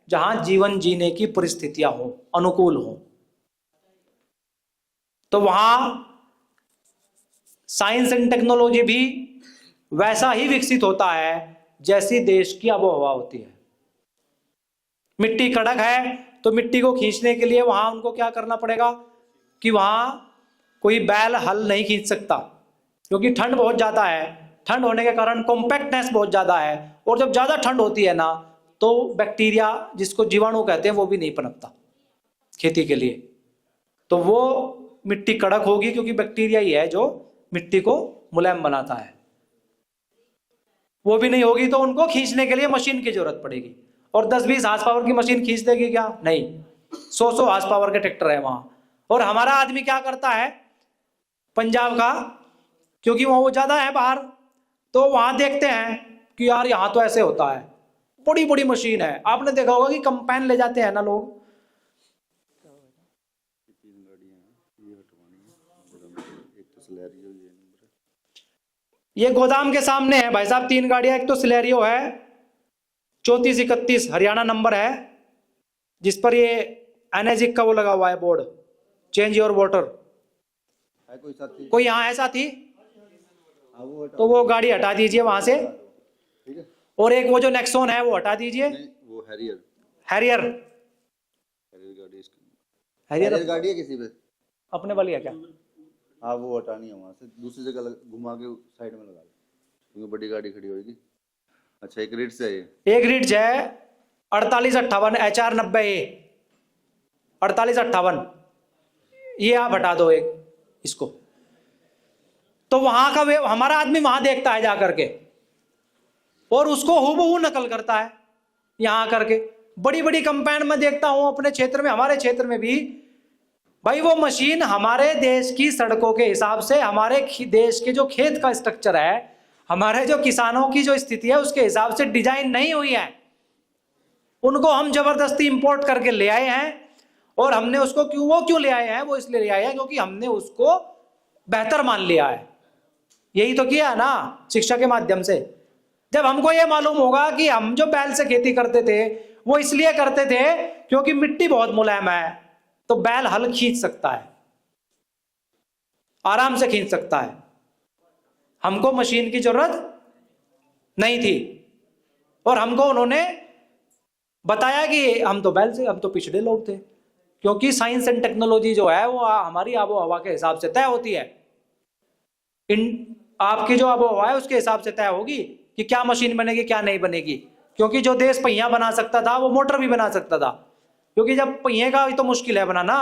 जहां जीवन जीने की परिस्थितियां हो, अनुकूल हो। तो वहां साइंस एंड टेक्नोलॉजी भी वैसा ही विकसित होता है जैसी देश की आबोहवा होती है। मिट्टी कड़क है तो मिट्टी को खींचने के लिए वहां उनको क्या करना पड़ेगा कि वहां कोई बैल हल नहीं खींच सकता, क्योंकि ठंड बहुत ज्यादा है। ठंड होने के कारण कॉम्पैक्टनेस बहुत ज्यादा है, और जब ज्यादा ठंड होती है ना तो बैक्टीरिया, जिसको जीवाणु कहते हैं, वो भी नहीं पनपता खेती के लिए। तो वो मिट्टी कड़क होगी क्योंकि बैक्टीरिया ही है जो मिट्टी को मुलायम बनाता है। वो भी नहीं होगी तो उनको खींचने के लिए मशीन की जरूरत पड़ेगी, और 10-20 हार्स पावर की मशीन खींच देगी क्या? नहीं, 100 हार्स पावर के ट्रैक्टर है वहां। और हमारा आदमी क्या करता है पंजाब का, क्योंकि वो ज्यादा है बाहर, तो वहां देखते हैं कि यार यहां तो ऐसे होता है, बड़ी बड़ी मशीन है। आपने देखा होगा कि कंपाइन ले जाते हैं ना लोग, ये गोदाम के सामने है भाई साहब 3 गाड़ियां, एक तो सिलेरियो है 3431 हरियाणा नंबर है, जिस पर ये एनर्जिक का वो लगा हुआ है बोर्ड, चेंज योर वाटर। कोई यहाँ है साथी? तो वो गाड़ी हटा दीजिए वहां से, और एक वो जो नेक्सॉन है वो हटा दीजिए। वो हैरियर हैरियर हैरियर गाड़ी है किसी पे अपने वाली है क्या? हाँ, वो हटानी है, वहां से दूसरी जगह घुमा के साइड में लगा लो, क्योंकि बड़ी गाड़ी खड़ी होगी। अच्छा, एक रिट्स है ये, एक रिट्ज है 4858 HR 90A 4858, ये आप हटा दो एक इसको। तो वहां का वे हमारा आदमी वहां देखता है जा करके, और उसको हूबहू नकल करता है यहां करके। बड़ी बड़ी कंपाइन में देखता हूं अपने क्षेत्र में, हमारे क्षेत्र में भी भाई, वो मशीन हमारे देश की सड़कों के हिसाब से, हमारे देश के जो खेत का स्ट्रक्चर है, हमारे जो किसानों की जो स्थिति है उसके हिसाब से डिजाइन नहीं हुई है। उनको हम जबरदस्ती इंपोर्ट करके ले आए हैं, और हमने उसको क्यों ले आए हैं? वो इसलिए ले आए हैं क्योंकि हमने उसको बेहतर मान लिया है। यही तो किया है ना शिक्षा के माध्यम से। जब हमको ये मालूम होगा कि हम जो बैल से खेती करते थे वो इसलिए करते थे क्योंकि मिट्टी बहुत मुलायम है, तो बैल हल खींच सकता है, आराम से खींच सकता है, हमको मशीन की जरूरत नहीं थी। और हमको उन्होंने बताया कि हम तो बैल से, हम तो पिछड़े लोग थे, क्योंकि साइंस एंड टेक्नोलॉजी जो है वो हमारी आबो हवा के हिसाब से तय होती है। आपकी जो आबो हवा है उसके हिसाब से तय होगी कि क्या मशीन बनेगी क्या नहीं बनेगी। क्योंकि जो देश पहिया बना सकता था वो मोटर भी बना सकता था, क्योंकि जब पहिए का तो मुश्किल है बनाना,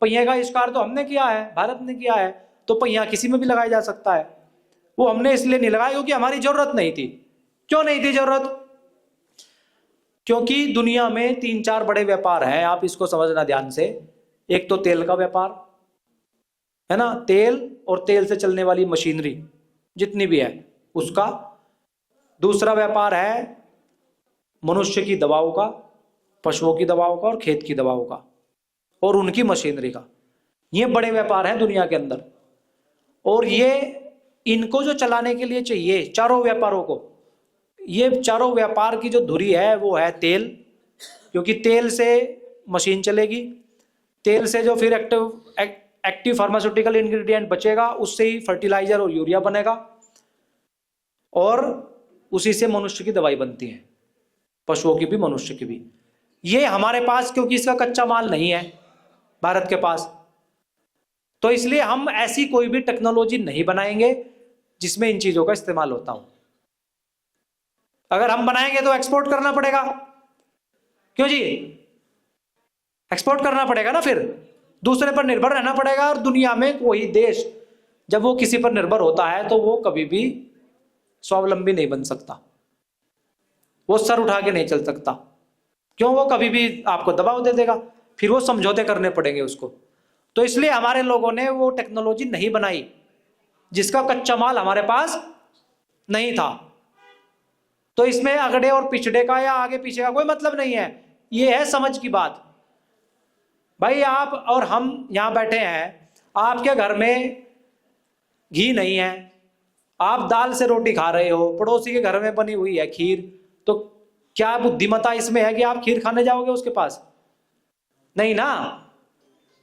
पहिए का आविष्कार तो हमने किया है, भारत ने किया है, तो पहिया किसी में भी लगाया जा सकता है। वो हमने इसलिए नहीं लगाया क्योंकि हमारी जरूरत नहीं थी। क्यों नहीं थी जरूरत? क्योंकि दुनिया में 3-4 बड़े व्यापार हैं, आप इसको समझना ध्यान से। एक तो तेल का व्यापार है ना, तेल और तेल से चलने वाली मशीनरी जितनी भी है उसका। दूसरा व्यापार है मनुष्य की दवाओं का, पशुओं की दवाओं का, और खेत की दवाओं का, और उनकी मशीनरी का। ये बड़े व्यापार हैं दुनिया के अंदर, और ये इनको जो चलाने के लिए चाहिए चारों व्यापारों को, ये चारों व्यापार की जो धुरी है वो है तेल, क्योंकि तेल से मशीन चलेगी, तेल से जो फिर एक्टिव फार्मास्यूटिकल इंग्रेडिएंट बचेगा उससे ही फर्टिलाइजर और यूरिया बनेगा, और उसी से मनुष्य की दवाई बनती है, पशुओं की भी मनुष्य की भी। ये हमारे पास क्योंकि इसका कच्चा माल नहीं है भारत के पास, तो इसलिए हम ऐसी कोई भी टेक्नोलॉजी नहीं बनाएंगे जिसमें इन चीजों का इस्तेमाल होता हो। अगर हम बनाएंगे तो एक्सपोर्ट करना पड़ेगा। क्यों जी? एक्सपोर्ट करना पड़ेगा ना, फिर दूसरे पर निर्भर रहना पड़ेगा। और दुनिया में कोई देश जब वो किसी पर निर्भर होता है तो वो कभी भी स्वावलंबी नहीं बन सकता, वो सर उठा के नहीं चल सकता। क्यों? वो कभी भी आपको दबाव दे देगा, फिर वो समझौते करने पड़ेंगे उसको। तो इसलिए हमारे लोगों ने वो टेक्नोलॉजी नहीं बनाई जिसका कच्चा माल हमारे पास नहीं था। तो इसमें अगड़े और पिछड़े का या आगे पीछे का कोई मतलब नहीं है, ये है समझ की बात। भाई आप और हम यहां बैठे हैं, आपके घर में घी नहीं है, आप दाल से रोटी खा रहे हो, पड़ोसी के घर में बनी हुई है खीर, तो क्या बुद्धिमत्ता इसमें है कि आप खीर खाने जाओगे उसके पास? नहीं ना।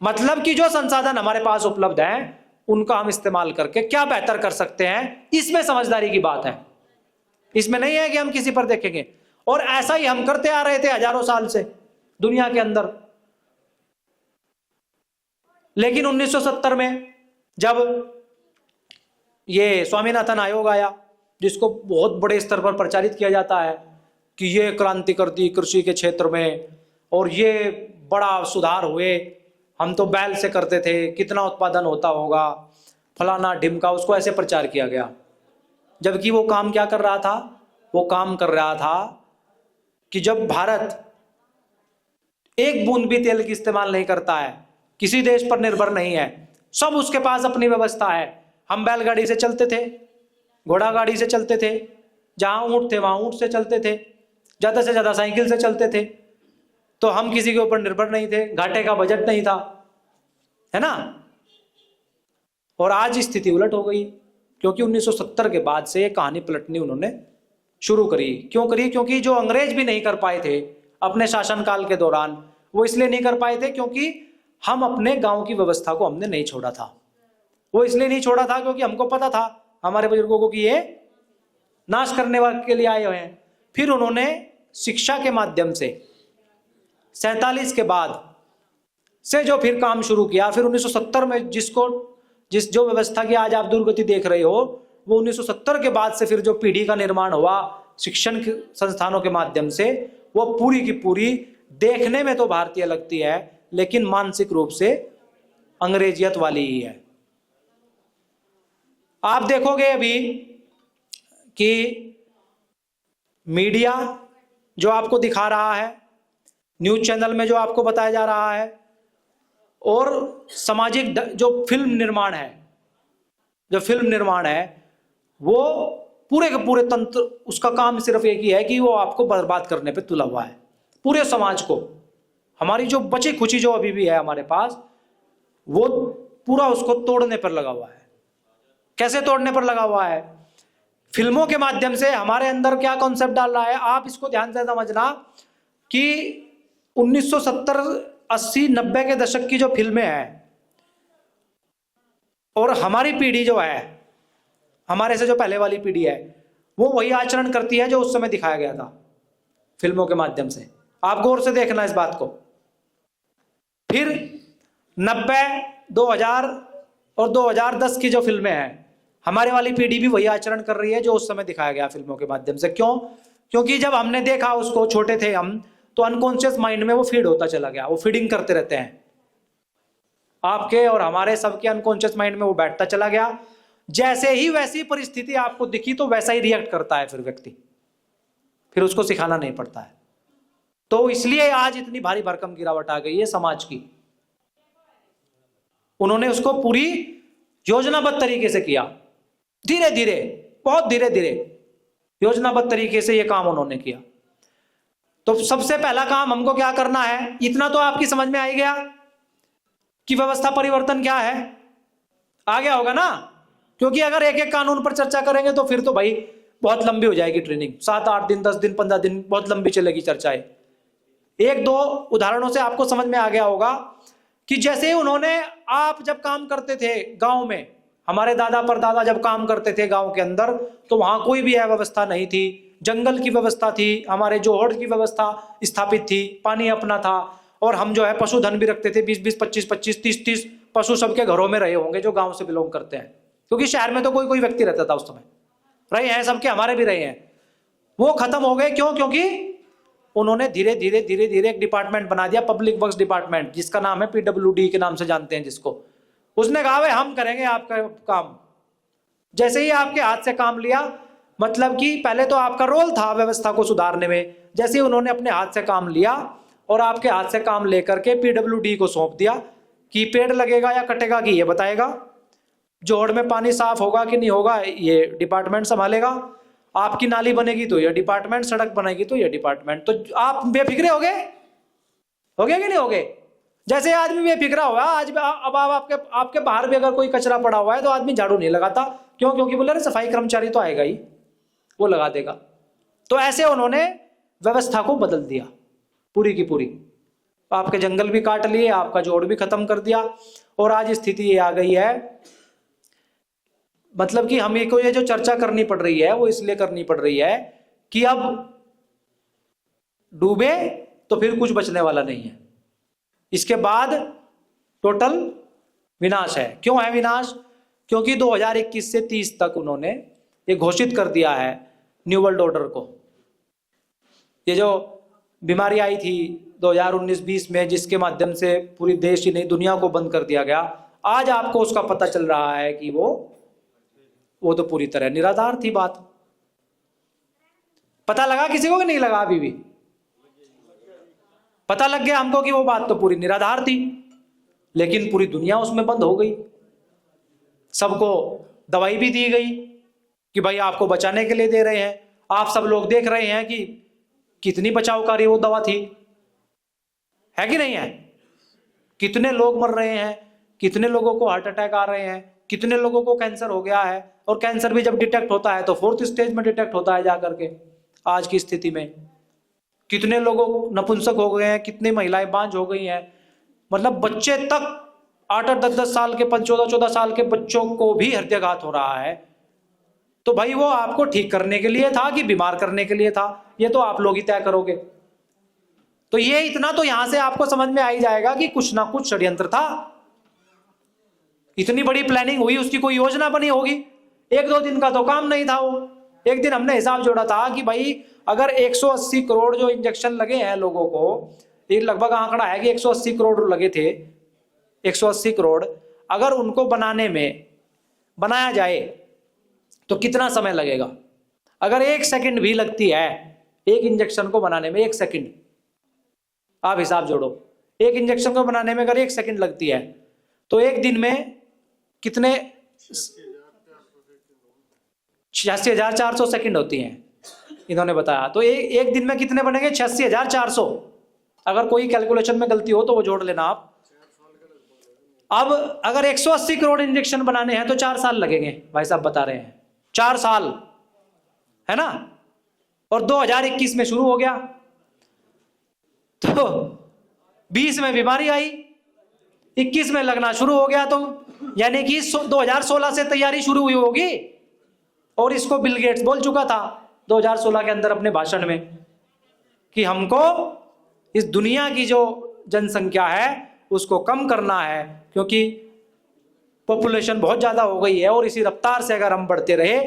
मतलब कि जो संसाधन हमारे पास उपलब्ध हैं उनका हम इस्तेमाल करके क्या बेहतर कर सकते हैं, इसमें समझदारी की बात है। इसमें नहीं है कि हम किसी पर देखेंगे। और ऐसा ही हम करते आ रहे थे हजारों साल से दुनिया के अंदर। लेकिन 1970 में जब ये स्वामीनाथन आयोग आया, जिसको बहुत बड़े स्तर पर प्रचारित किया जाता है कि ये क्रांति कर दी कृषि के क्षेत्र में और ये बड़ा सुधार हुए, हम तो बैल से करते थे, कितना उत्पादन होता होगा, फलाना ढिमका, उसको ऐसे प्रचार किया गया। जबकि वो काम क्या कर रहा था? वो काम कर रहा था कि जब भारत एक बूंद भी तेल की इस्तेमाल नहीं करता है, किसी देश पर निर्भर नहीं है, सब उसके पास अपनी व्यवस्था है। हम बैलगाड़ी से चलते थे, घोड़ा गाड़ी से चलते थे, जहां ऊंट थे वहां ऊंट से चलते थे, ज्यादा से ज्यादा साइकिल से चलते थे। तो हम किसी के ऊपर निर्भर नहीं थे, घाटे का बजट नहीं था, है ना। और आज स्थिति उलट हो गई, क्योंकि 1970 के बाद से ये कहानी पलटनी उन्होंने शुरू करी। क्यों करी? क्योंकि जो अंग्रेज भी नहीं कर पाए थे अपने शासनकाल के दौरान, वो इसलिए नहीं कर पाए थे क्योंकि हम अपने गांव की व्यवस्था को हमने नहीं छोड़ा था। वो इसलिए नहीं छोड़ा था क्योंकि हमको पता था हमारे बुजुर्गों को कि ये नाश करने के लिए आए हुए हैं। फिर उन्होंने शिक्षा के माध्यम से 47 के बाद से जो फिर काम शुरू किया, फिर 1970 में जो व्यवस्था की आज आप दुर्गति देख रहे हो, वो 1970 के बाद से फिर जो पीढ़ी का निर्माण हुआ शिक्षण के संस्थानों के माध्यम से, वो पूरी की पूरी देखने में तो भारतीय लगती है लेकिन मानसिक रूप से अंग्रेजियत वाली ही है। आप देखोगे अभी कि मीडिया जो आपको दिखा रहा है, न्यूज चैनल में जो आपको बताया जा रहा है, और सामाजिक जो फिल्म निर्माण है, वो पूरे के पूरे तंत्र, उसका काम सिर्फ एक ही है कि वो आपको बर्बाद करने पे तुला हुआ है। पूरे समाज को, हमारी जो बची खुची जो अभी भी है हमारे पास, वो पूरा उसको तोड़ने पर लगा हुआ है। कैसे तोड़ने पर लगा हुआ है? फिल्मों के माध्यम से हमारे अंदर क्या कॉन्सेप्ट डाल रहा है, आप इसको ध्यान से समझना कि 1970, 80, 90 के दशक की जो फिल्में हैं और हमारी पीढ़ी जो है, हमारे से जो पहले वाली पीढ़ी है, वो वही आचरण करती है जो उस समय दिखाया गया था फिल्मों के माध्यम से। आप गौर से देखना इस बात को। फिर 90, 2000 और 2010 की जो फिल्में हैं, हमारे वाली पीढ़ी भी वही आचरण कर रही है जो उस समय दिखाया गया फिल्मों के माध्यम से। क्यों? क्योंकि जब हमने देखा उसको, छोटे थे हम, तो अनकॉन्शियस माइंड में वो फीड होता चला गया, वो फीडिंग करते रहते हैं। आपके और हमारे सबके अनकॉन्शियस माइंड में वो बैठता चला गया। जैसे ही वैसी परिस्थिति आपको दिखी तो वैसा ही रिएक्ट करता है फिर व्यक्ति, फिर उसको सिखाना नहीं पड़ता है। तो इसलिए आज इतनी भारी भरकम गिरावट आ गई है समाज की। उन्होंने उसको पूरी योजनाबद्ध तरीके से किया, धीरे धीरे, बहुत धीरे धीरे योजनाबद्ध तरीके से ये काम उन्होंने किया। तो सबसे पहला काम हमको क्या करना है, इतना तो आपकी समझ में आ ही गया कि व्यवस्था परिवर्तन क्या है, आ गया होगा ना। क्योंकि अगर एक एक कानून पर चर्चा करेंगे तो फिर तो भाई बहुत लंबी हो जाएगी ट्रेनिंग, 7-8 दिन, 10 दिन, 15 दिन, बहुत लंबी चलेगी चर्चाएं। एक दो उदाहरणों से आपको समझ में आ गया होगा कि जैसे उन्होंने, आप जब काम करते थे गांव में, हमारे दादा परदादा जब काम करते थे गांव के अंदर, तो वहां कोई भी व्यवस्था नहीं थी, जंगल की व्यवस्था थी, हमारे जोहड़ की व्यवस्था स्थापित थी, पानी अपना था, और हम जो है पशुधन भी रखते थे, 20-20, 25-25, 30-30 पशु सबके घरों में रहे होंगे जो गांव से बिलोंग करते हैं, क्योंकि शहर में तो कोई कोई व्यक्ति रहता था उस समय, रहे हैं सबके, हमारे भी रहे हैं। वो खत्म हो गए। क्यों? क्योंकि उन्होंने धीरे धीरे धीरे धीरे एक डिपार्टमेंट बना दिया, पब्लिक वर्क्स डिपार्टमेंट, जिसका नाम है PWD के नाम से जानते हैं जिसको। उसने कहा भाई हम करेंगे आपका काम। जैसे ही आपके हाथ से काम लिया, मतलब कि पहले तो आपका रोल था व्यवस्था को सुधारने में, जैसे ही उन्होंने अपने हाथ से काम लिया और आपके हाथ से काम लेकर के PWD को सौंप दिया कि पेड़ लगेगा या कटेगा कि ये बताएगा, जोड़ में पानी साफ होगा कि नहीं होगा ये डिपार्टमेंट संभालेगा, आपकी नाली बनेगी तो ये डिपार्टमेंट, सड़क बनेगी तो ये डिपार्टमेंट। तो आप बेफिक्रे हो गए कि नहीं हो गए? जैसे आदमी बेफिक्रा हुआ आज अब आपके बाहर भी अगर कोई कचरा पड़ा हुआ है तो आदमी झाड़ू नहीं लगाता, क्यों? क्योंकि बोले सफाई कर्मचारी तो आएगा ही, वो लगा देगा। तो ऐसे उन्होंने व्यवस्था को बदल दिया पूरी की पूरी, आपके जंगल भी काट लिए, आपका जोड़ भी खत्म कर दिया, और आज स्थिति ये आ गई है। मतलब कि हमें को ये जो चर्चा करनी पड़ रही है वो इसलिए करनी पड़ रही है कि अब डूबे तो फिर कुछ बचने वाला नहीं है, इसके बाद टोटल विनाश है। क्यों है विनाश? क्योंकि 2021 से 30 तक उन्होंने ये घोषित कर दिया है न्यू वर्ल्ड ऑर्डर को। ये जो बीमारी आई थी 2019-20 में, जिसके माध्यम से पूरी देश ही नहीं दुनिया को बंद कर दिया गया, आज आपको उसका पता चल रहा है कि वो तो पूरी तरह निराधार थी बात। पता लगा किसी को कि नहीं लगा? अभी भी पता लग गया हमको कि वो बात तो पूरी निराधार थी, लेकिन पूरी दुनिया उसमें बंद हो गई। सबको दवाई भी दी गई कि भाई आपको बचाने के लिए दे रहे हैं। आप सब लोग देख रहे हैं कि कितनी बचावकारी वो दवा थी, है कि नहीं है? कितने लोग मर रहे हैं, कितने लोगों को हार्ट अटैक आ रहे हैं, कितने लोगों को कैंसर हो गया है, और कैंसर भी जब डिटेक्ट होता है तो 4th स्टेज में डिटेक्ट होता है जाकर के। आज की स्थिति में कितने लोगों नपुंसक हो गए हैं, कितनी महिलाएं बांझ हो गई हैं, मतलब बच्चे तक 8-8, 10-10 साल के, 14-14 साल के बच्चों को भी हृदयाघात हो रहा है। तो भाई वो आपको ठीक करने के लिए था कि बीमार करने के लिए था, ये तो आप लोग ही तय करोगे। तो ये इतना तो यहां से आपको समझ में आ ही जाएगा कि कुछ ना कुछ षड्यंत्र था। इतनी बड़ी प्लानिंग हुई, उसकी कोई योजना बनी होगी। 1-2 दिन का तो काम नहीं था वो। एक दिन हमने हिसाब जोड़ा था कि भाई अगर 180 करोड़ जो इंजेक्शन लगे हैं लोगों को, ये लगभग आंकड़ा है कि 180 करोड़ लगे थे, 180 करोड़, अगर उनको बनाया जाए तो कितना समय लगेगा? अगर 1 सेकंड भी लगती है एक इंजेक्शन को बनाने में, 1 सेकंड, आप हिसाब जोड़ो, एक इंजेक्शन को बनाने में अगर 1 सेकंड लगती है तो एक दिन में कितने 86,400 सेकंड होती हैं इन्होंने बताया। तो एक दिन में कितने बनेंगे? 86,400। अगर कोई कैलकुलेशन में गलती हो तो वो जोड़ लेना आप। अब अगर 180 करोड़ इंजेक्शन बनाने हैं तो 4 साल लगेंगे, भाई साहब बता रहे हैं 4 साल, है ना? और 2021 में शुरू हो गया, तो 20 में बीमारी आई, 21 में लगना शुरू हो गया, तो यानी कि 2016 से तैयारी शुरू हुई होगी। और इसको बिल गेट्स बोल चुका था 2016 के अंदर अपने भाषण में कि हमको इस दुनिया की जो जनसंख्या है उसको कम करना है, क्योंकि पॉपुलेशन बहुत ज्यादा हो गई है और इसी रफ्तार से अगर हम बढ़ते रहे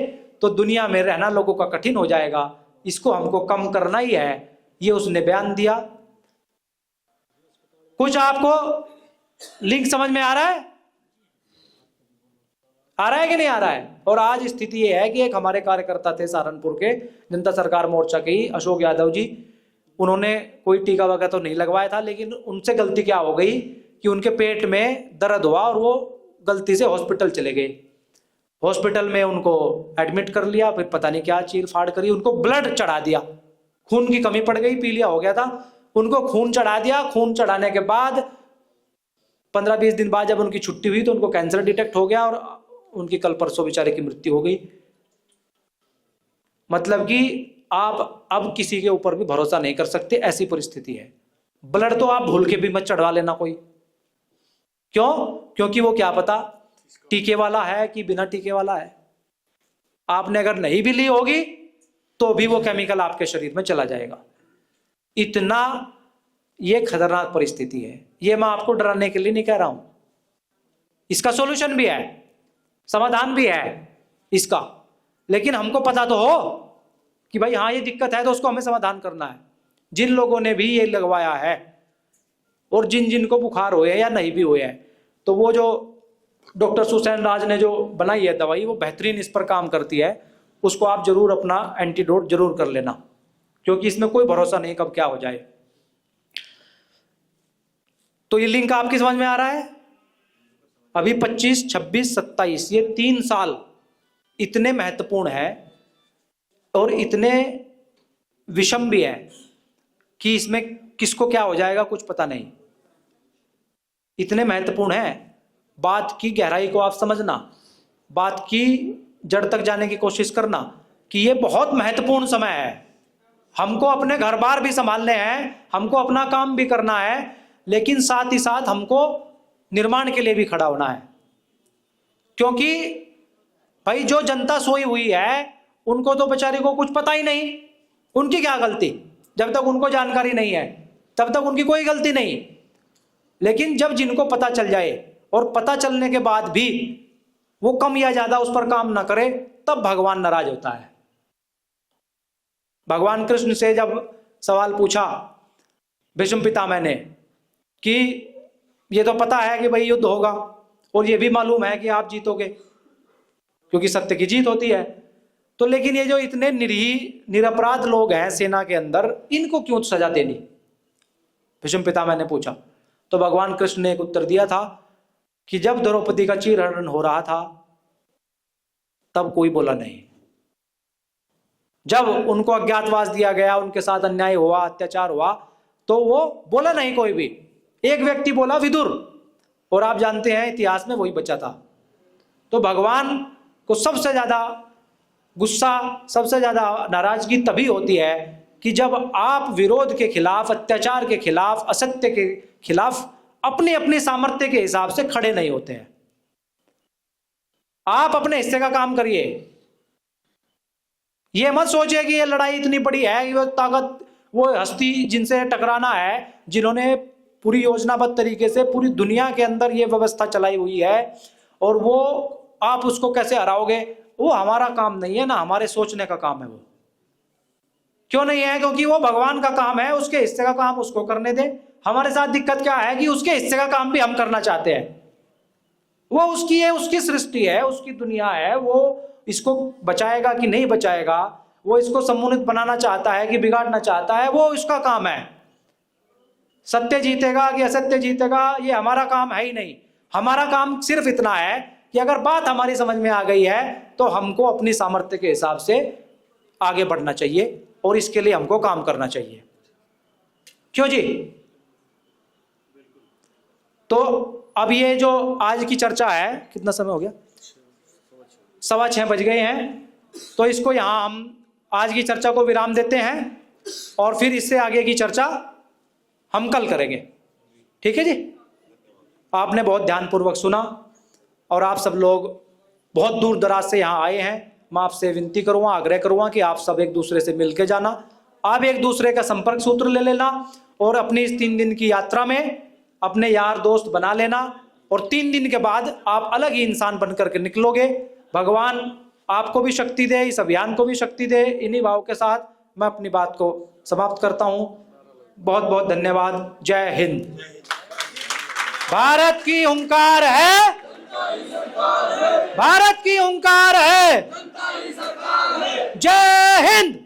तो दुनिया में रहना लोगों का कठिन हो जाएगा, इसको हमको कम करना ही है। ये उसने बयान दिया। कुछ आपको लिंक समझ में आ रहा है? आ रहा है कि नहीं आ रहा है? और आज स्थिति ये है कि एक हमारे कार्यकर्ता थे सहारनपुर के, जनता सरकार मोर्चा के ही, अशोक यादव जी, उन्होंने कोई टीका वगैरह तो नहीं लगवाया था, लेकिन उनसे गलती क्या हो गई कि उनके पेट में दर्द हुआ और वो गलती से हॉस्पिटल चले गए। हॉस्पिटल में उनको एडमिट कर लिया, फिर पता नहीं क्या चीर फाड़ करी, उनको ब्लड चढ़ा दिया, खून की कमी पड़ गई, पीलिया हो गया था, उनको खून चढ़ा दिया। खून चढ़ाने के बाद 15-20 दिन बाद जब उनकी छुट्टी हुई तो उनको कैंसर डिटेक्ट हो गया और उनकी कल परसों बेचारे की मृत्यु हो गई। मतलब कि आप अब किसी के ऊपर भी भरोसा नहीं कर सकते, ऐसी परिस्थिति है। ब्लड तो आप भूल के भी मत चढ़वा लेना कोई। क्यों? क्योंकि वो क्या पता टीके वाला है कि बिना टीके वाला है। आपने अगर नहीं भी ली होगी तो भी वो केमिकल आपके शरीर में चला जाएगा। इतना ये खतरनाक परिस्थिति है। ये मैं आपको डराने के लिए नहीं कह रहा हूं, इसका सॉल्यूशन भी है, समाधान भी है इसका, लेकिन हमको पता तो हो कि भाई हाँ ये दिक्कत है तो उसको हमें समाधान करना है। जिन लोगों ने भी ये लगवाया है और जिन को बुखार हुए या नहीं भी हुए हैं, तो वो जो डॉक्टर सुसैन राज ने जो बनाई है दवाई, वो बेहतरीन इस पर काम करती है। उसको आप जरूर अपना एंटीडोट जरूर कर लेना, क्योंकि इसमें कोई भरोसा नहीं कब क्या हो जाए। तो ये लिंक आपकी समझ में आ रहा है? अभी 25, 26, 27 ये 3 साल इतने महत्वपूर्ण है और इतने विषम भी है कि इसमें किसको क्या हो जाएगा कुछ पता नहीं। इतने महत्वपूर्ण है, बात की गहराई को आप समझना, बात की जड़ तक जाने की कोशिश करना कि ये बहुत महत्वपूर्ण समय है। हमको अपने घर बार भी संभालने हैं, हमको अपना काम भी करना है, लेकिन साथ ही साथ हमको निर्माण के लिए भी खड़ा होना है। क्योंकि भाई जो जनता सोई हुई है उनको तो बेचारी को कुछ पता ही नहीं, उनकी क्या गलती, जब तक उनको जानकारी नहीं है तब तक उनकी कोई गलती नहीं। लेकिन जब जिनको पता चल जाए और पता चलने के बाद भी वो कम या ज्यादा उस पर काम ना करे, तब भगवान नाराज होता है। भगवान कृष्ण से जब सवाल पूछा भीष्म पितामह ने कि ये तो पता है कि भाई युद्ध होगा और ये भी मालूम है कि आप जीतोगे क्योंकि सत्य की जीत होती है, तो लेकिन ये जो इतने निरपराध लोग हैं सेना के अंदर, इनको क्यों सजा देनी, भीष्म पितामह ने पूछा। तो भगवान कृष्ण ने एक उत्तर दिया था कि जब द्रौपदी का चीरहरण हो रहा था तब कोई बोला नहीं, जब उनको अज्ञातवास दिया गया, उनके साथ अन्याय हुआ, अत्याचार हुआ, तो वो बोला नहीं कोई भी। एक व्यक्ति बोला, विदुर, और आप जानते हैं इतिहास में वही बचा था। तो भगवान को सबसे ज्यादा गुस्सा, सबसे ज्यादा नाराजगी तभी होती है कि जब आप विरोध के खिलाफ, अत्याचार के खिलाफ, असत्य के खिलाफ अपने अपने सामर्थ्य के हिसाब से खड़े नहीं होते हैं। आप अपने हिस्से का काम करिए, ये मत सोचिए कि ये लड़ाई इतनी बड़ी है कि वो ताकत, वो हस्ती जिनसे टकराना है, जिन्होंने पूरी योजनाबद्ध तरीके से पूरी दुनिया के अंदर ये व्यवस्था चलाई हुई है, और वो आप उसको कैसे हराओगे, वो हमारा काम नहीं है ना, हमारे सोचने का काम है। वो क्यों नहीं है? क्योंकि वो भगवान का काम है, उसके हिस्से का काम उसको करने दे। हमारे साथ दिक्कत क्या है कि उसके हिस्से का काम भी हम करना चाहते हैं। वो उसकी है, उसकी सृष्टि है, उसकी दुनिया है, वो इसको बचाएगा कि नहीं बचाएगा, वो इसको सम्मोहित बनाना चाहता है कि बिगाड़ना चाहता है, वो इसका काम है। सत्य जीतेगा कि असत्य जीतेगा ये हमारा काम है ही नहीं। हमारा काम सिर्फ इतना है कि अगर बात हमारी समझ में आ गई है तो हमको अपनी सामर्थ्य के हिसाब से आगे बढ़ना चाहिए और इसके लिए हमको काम करना चाहिए। क्यों जी? तो अब ये जो आज की चर्चा है, कितना समय हो गया? 6:15 बज गए हैं। तो इसको यहां हम आज की चर्चा को विराम देते हैं और फिर इससे आगे की चर्चा हम कल करेंगे। ठीक है जी? आपने बहुत ध्यानपूर्वक सुना और आप सब लोग बहुत दूर दराज से यहाँ आए हैं। मैं आपसे विनती करूँगा, आग्रह करूँगा कि आप सब एक दूसरे से मिलके जाना, आप एक दूसरे का संपर्क सूत्र ले लेना और अपनी इस 3 दिन की यात्रा में अपने यार दोस्त बना लेना, और 3 दिन के बाद आप अलग ही इंसान बन करके निकलोगे। भगवान आपको भी शक्ति दे, इस अभियान को भी शक्ति दे। इन्हीं भाव के साथ मैं अपनी बात को समाप्त करता हूँ। बहुत बहुत धन्यवाद। जय हिंद। भारत की हुंकार है, भारत की हुंकार है। जय हिंद।